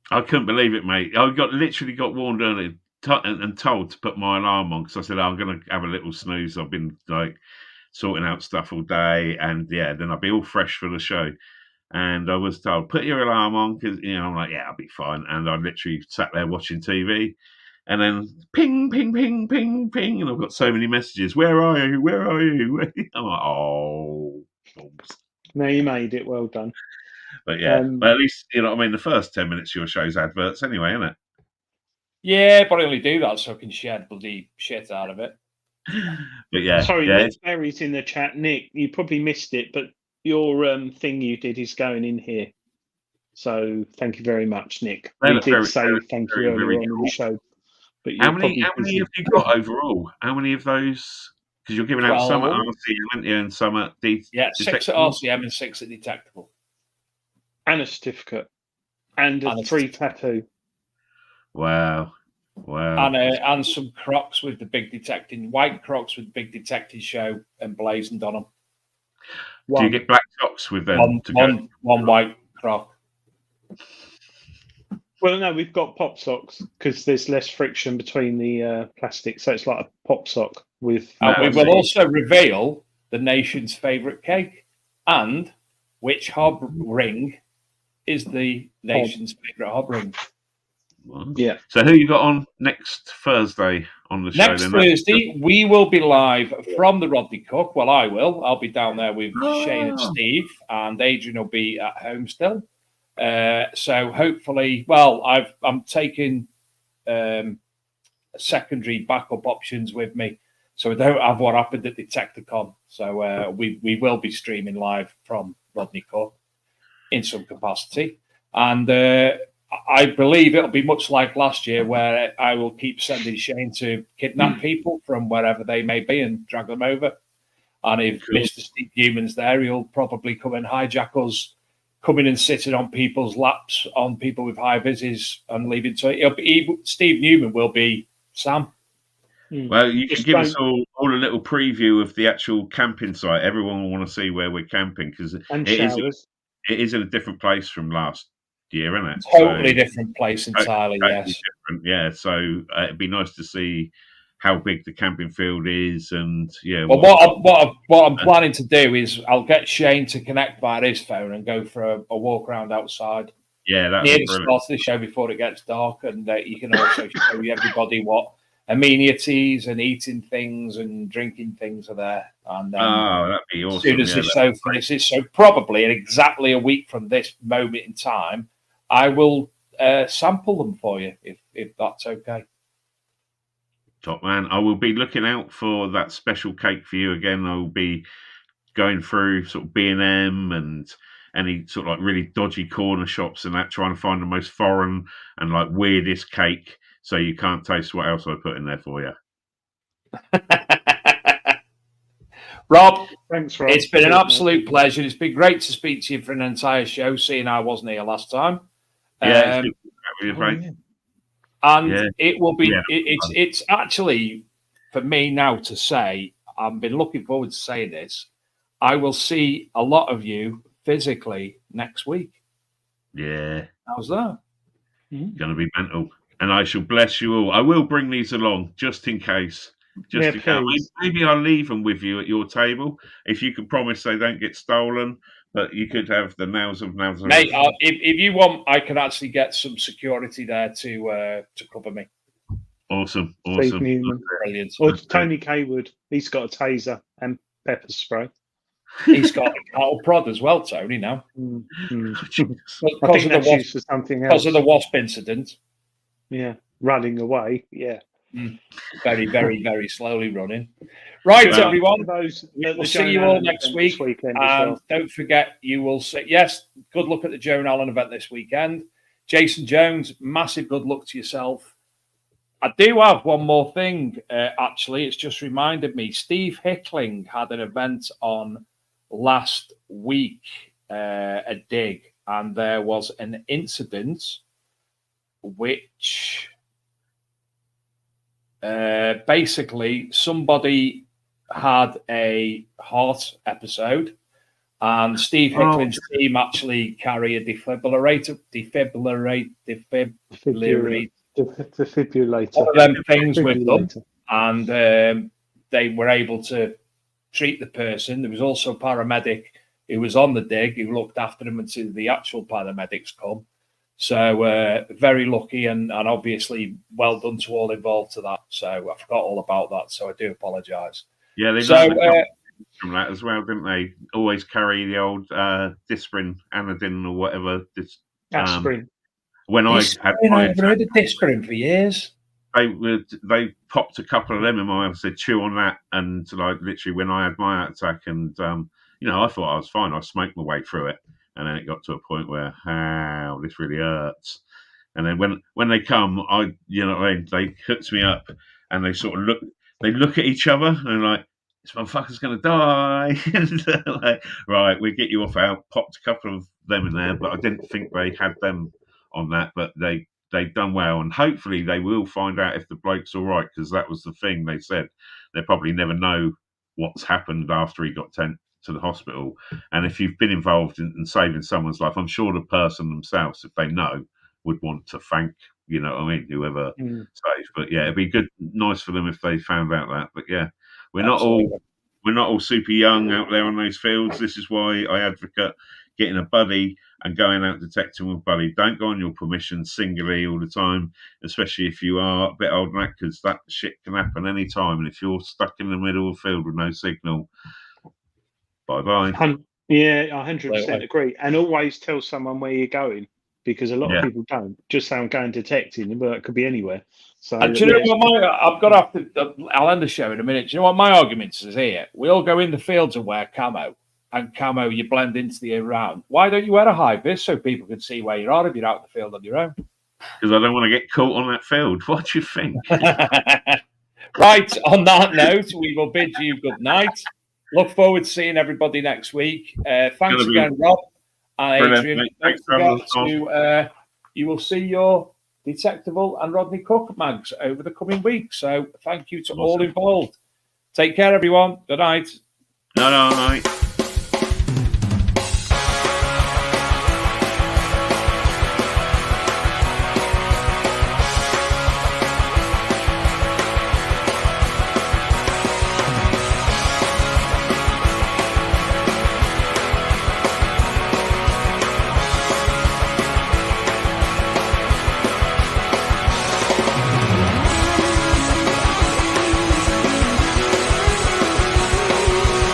I couldn't believe it, mate. I literally got warned early and told to put my alarm on because I said, I'm going to have a little snooze. I've been like sorting out stuff all day, and then I'll be all fresh for the show. And I was told, put your alarm on because I'm like, yeah, I'll be fine. And I literally sat there watching TV, and then ping, ping, ping, ping, ping, and I've got so many messages. Where are you? Where are you? I'm like, oh. No, you made it. Well done. But but at least the first 10 minutes of your show's adverts anyway, isn't it? Yeah, but I only do that so I can shed bloody shit out of it. But sorry, Nick Berry's in the chat. Nick, you probably missed it, but your thing you did is going in here. So thank you very much, Nick. We did say thank you earlier on in the show. But how many have you got overall? How many of those? Because you're giving out some at RCM and some at Detectable. 6 at RCM and 6 at Detectable. And a certificate. And a free tattoo. Wow. And some Crocs with the big detecting, white Crocs with the big detecting show emblazoned on them. Do you get black socks with them? One white Croc. Well, no, we've got pop socks because there's less friction between the plastic, so it's like a pop sock with. And we will also reveal the nation's favourite cake and which hob ring is the nation's favourite hob ring. Yeah. So who you got on next Thursday on the show? Next Thursday, we will be live from the Rodney Cook. Well, I will. I'll be down there with Shane and Steve, and Adrian will be at home still. So hopefully, I'm taking secondary backup options with me, so I don't have what happened at Detecticon. So we will be streaming live from Rodney Cook in some capacity, and I believe it'll be much like last year, where I will keep sending Shane to kidnap people from wherever they may be and drag them over. And if Mr. Steve Newman's there, he'll probably come and hijack us, coming and sitting on people's laps, on people with high vises, and leaving. So Steve Newman will be Sam. Well, you can give us all a little preview of the actual camping site. Everyone will want to see where we're camping because it is in a different place from last year, isn't it? Totally different place entirely. Yes. Different, yeah. So it'd be nice to see how big the camping field is, and Well, what I'm planning to do is I'll get Shane to connect via his phone and go for a walk around outside. Yeah, that's near the start of the show before it gets dark, and you can also show everybody what amenities and eating things and drinking things are there. And that'd be awesome. As soon as this show finishes, so probably in exactly a week from this moment in time, I will sample them for you if that's okay. Top man. I will be looking out for that special cake for you again. I will be going through sort of B&M and any sort of like really dodgy corner shops and that, trying to find the most foreign and like weirdest cake so you can't taste what else I put in there for you. Rob, thanks, Rob. It's been an absolute pleasure. It's been great to speak to you for an entire show, seeing I wasn't here last time. Yeah, it will be. It's actually for me now to say. I've been looking forward to saying this. I will see a lot of you physically next week. Yeah, how's that? Going to be mental, and I shall bless you all. I will bring these along just in case. Just in case. Maybe I'll leave them with you at your table if you can promise they don't get stolen. But you could have the nails of Nazareth. Mate, if you want, I can actually get some security there to cover me. Awesome. Brilliant. Or Tony Kaywood, he's got a taser and pepper spray. He's got a cattle prod as well, Tony, now. Because of the wasp incident. Yeah, running away, yeah. Very, very, very slowly running. Right, everyone. We'll see you all next week. And don't forget, you will see. Yes, good luck at the Joan Allen event this weekend. Jason Jones, massive good luck to yourself. I do have one more thing, actually. It's just reminded me. Steve Hickling had an event on last week, a dig, and there was an incident which basically somebody had a heart episode, and Steve Hicklin's team actually carry a defibrillator. One of them things with them, and they were able to treat the person. There was also a paramedic who was on the dig who looked after him until the actual paramedics come. So very lucky and obviously well done to all involved to that. So I forgot all about that. So I do apologise. Yeah, they from that as well, didn't they? Always carry the old Disprin, Anodin, or whatever. Aspirin. When I've heard of Disprin for years. They popped a couple of them in my mouth, said chew on that, and like literally when I had my heart attack, and I thought I was fine. I smoked my way through it, and then it got to a point where this really hurts. And then when they come, they hooked me up, and they sort of look at each other, and they're like, this motherfucker's gonna die. And like, right, we get you off out. Popped a couple of them in there, but I didn't think they had them on that, but they've done well, and hopefully they will find out if the bloke's all right, because that was the thing they said. They probably never know what's happened after he got sent to the hospital. And if you've been involved in saving someone's life, I'm sure the person themselves, if they know, would want to thank, whoever saved. But yeah, it'd be nice for them if they found out that. But yeah, we're not all super young out there on those fields. This is why I advocate getting a buddy and going out detecting with buddy. Don't go on your permission singly all the time, especially if you are a bit older than that, because that shit can happen any time. And if you're stuck in the middle of the field with no signal, bye-bye. Yeah, I 100% agree. And always tell someone where you're going, because a lot of people don't. Just say I'm going detecting, but it could be anywhere. So, and do you know what I'll end the show in a minute. Do you know what my argument is here? We all go in the fields and wear camo. And camo, you blend into the around. Why don't you wear a high vis so people can see where you are if you're out in the field on your own? Because I don't want to get caught on that field. What do you think? Right, on that note, we will bid you good night. Look forward to seeing everybody next week. Thanks again, Rob and Adrian. You will see your Detectable and Rodney Cook mags over the coming weeks. So thank you to all involved. Take care, everyone. Good night. No, mate.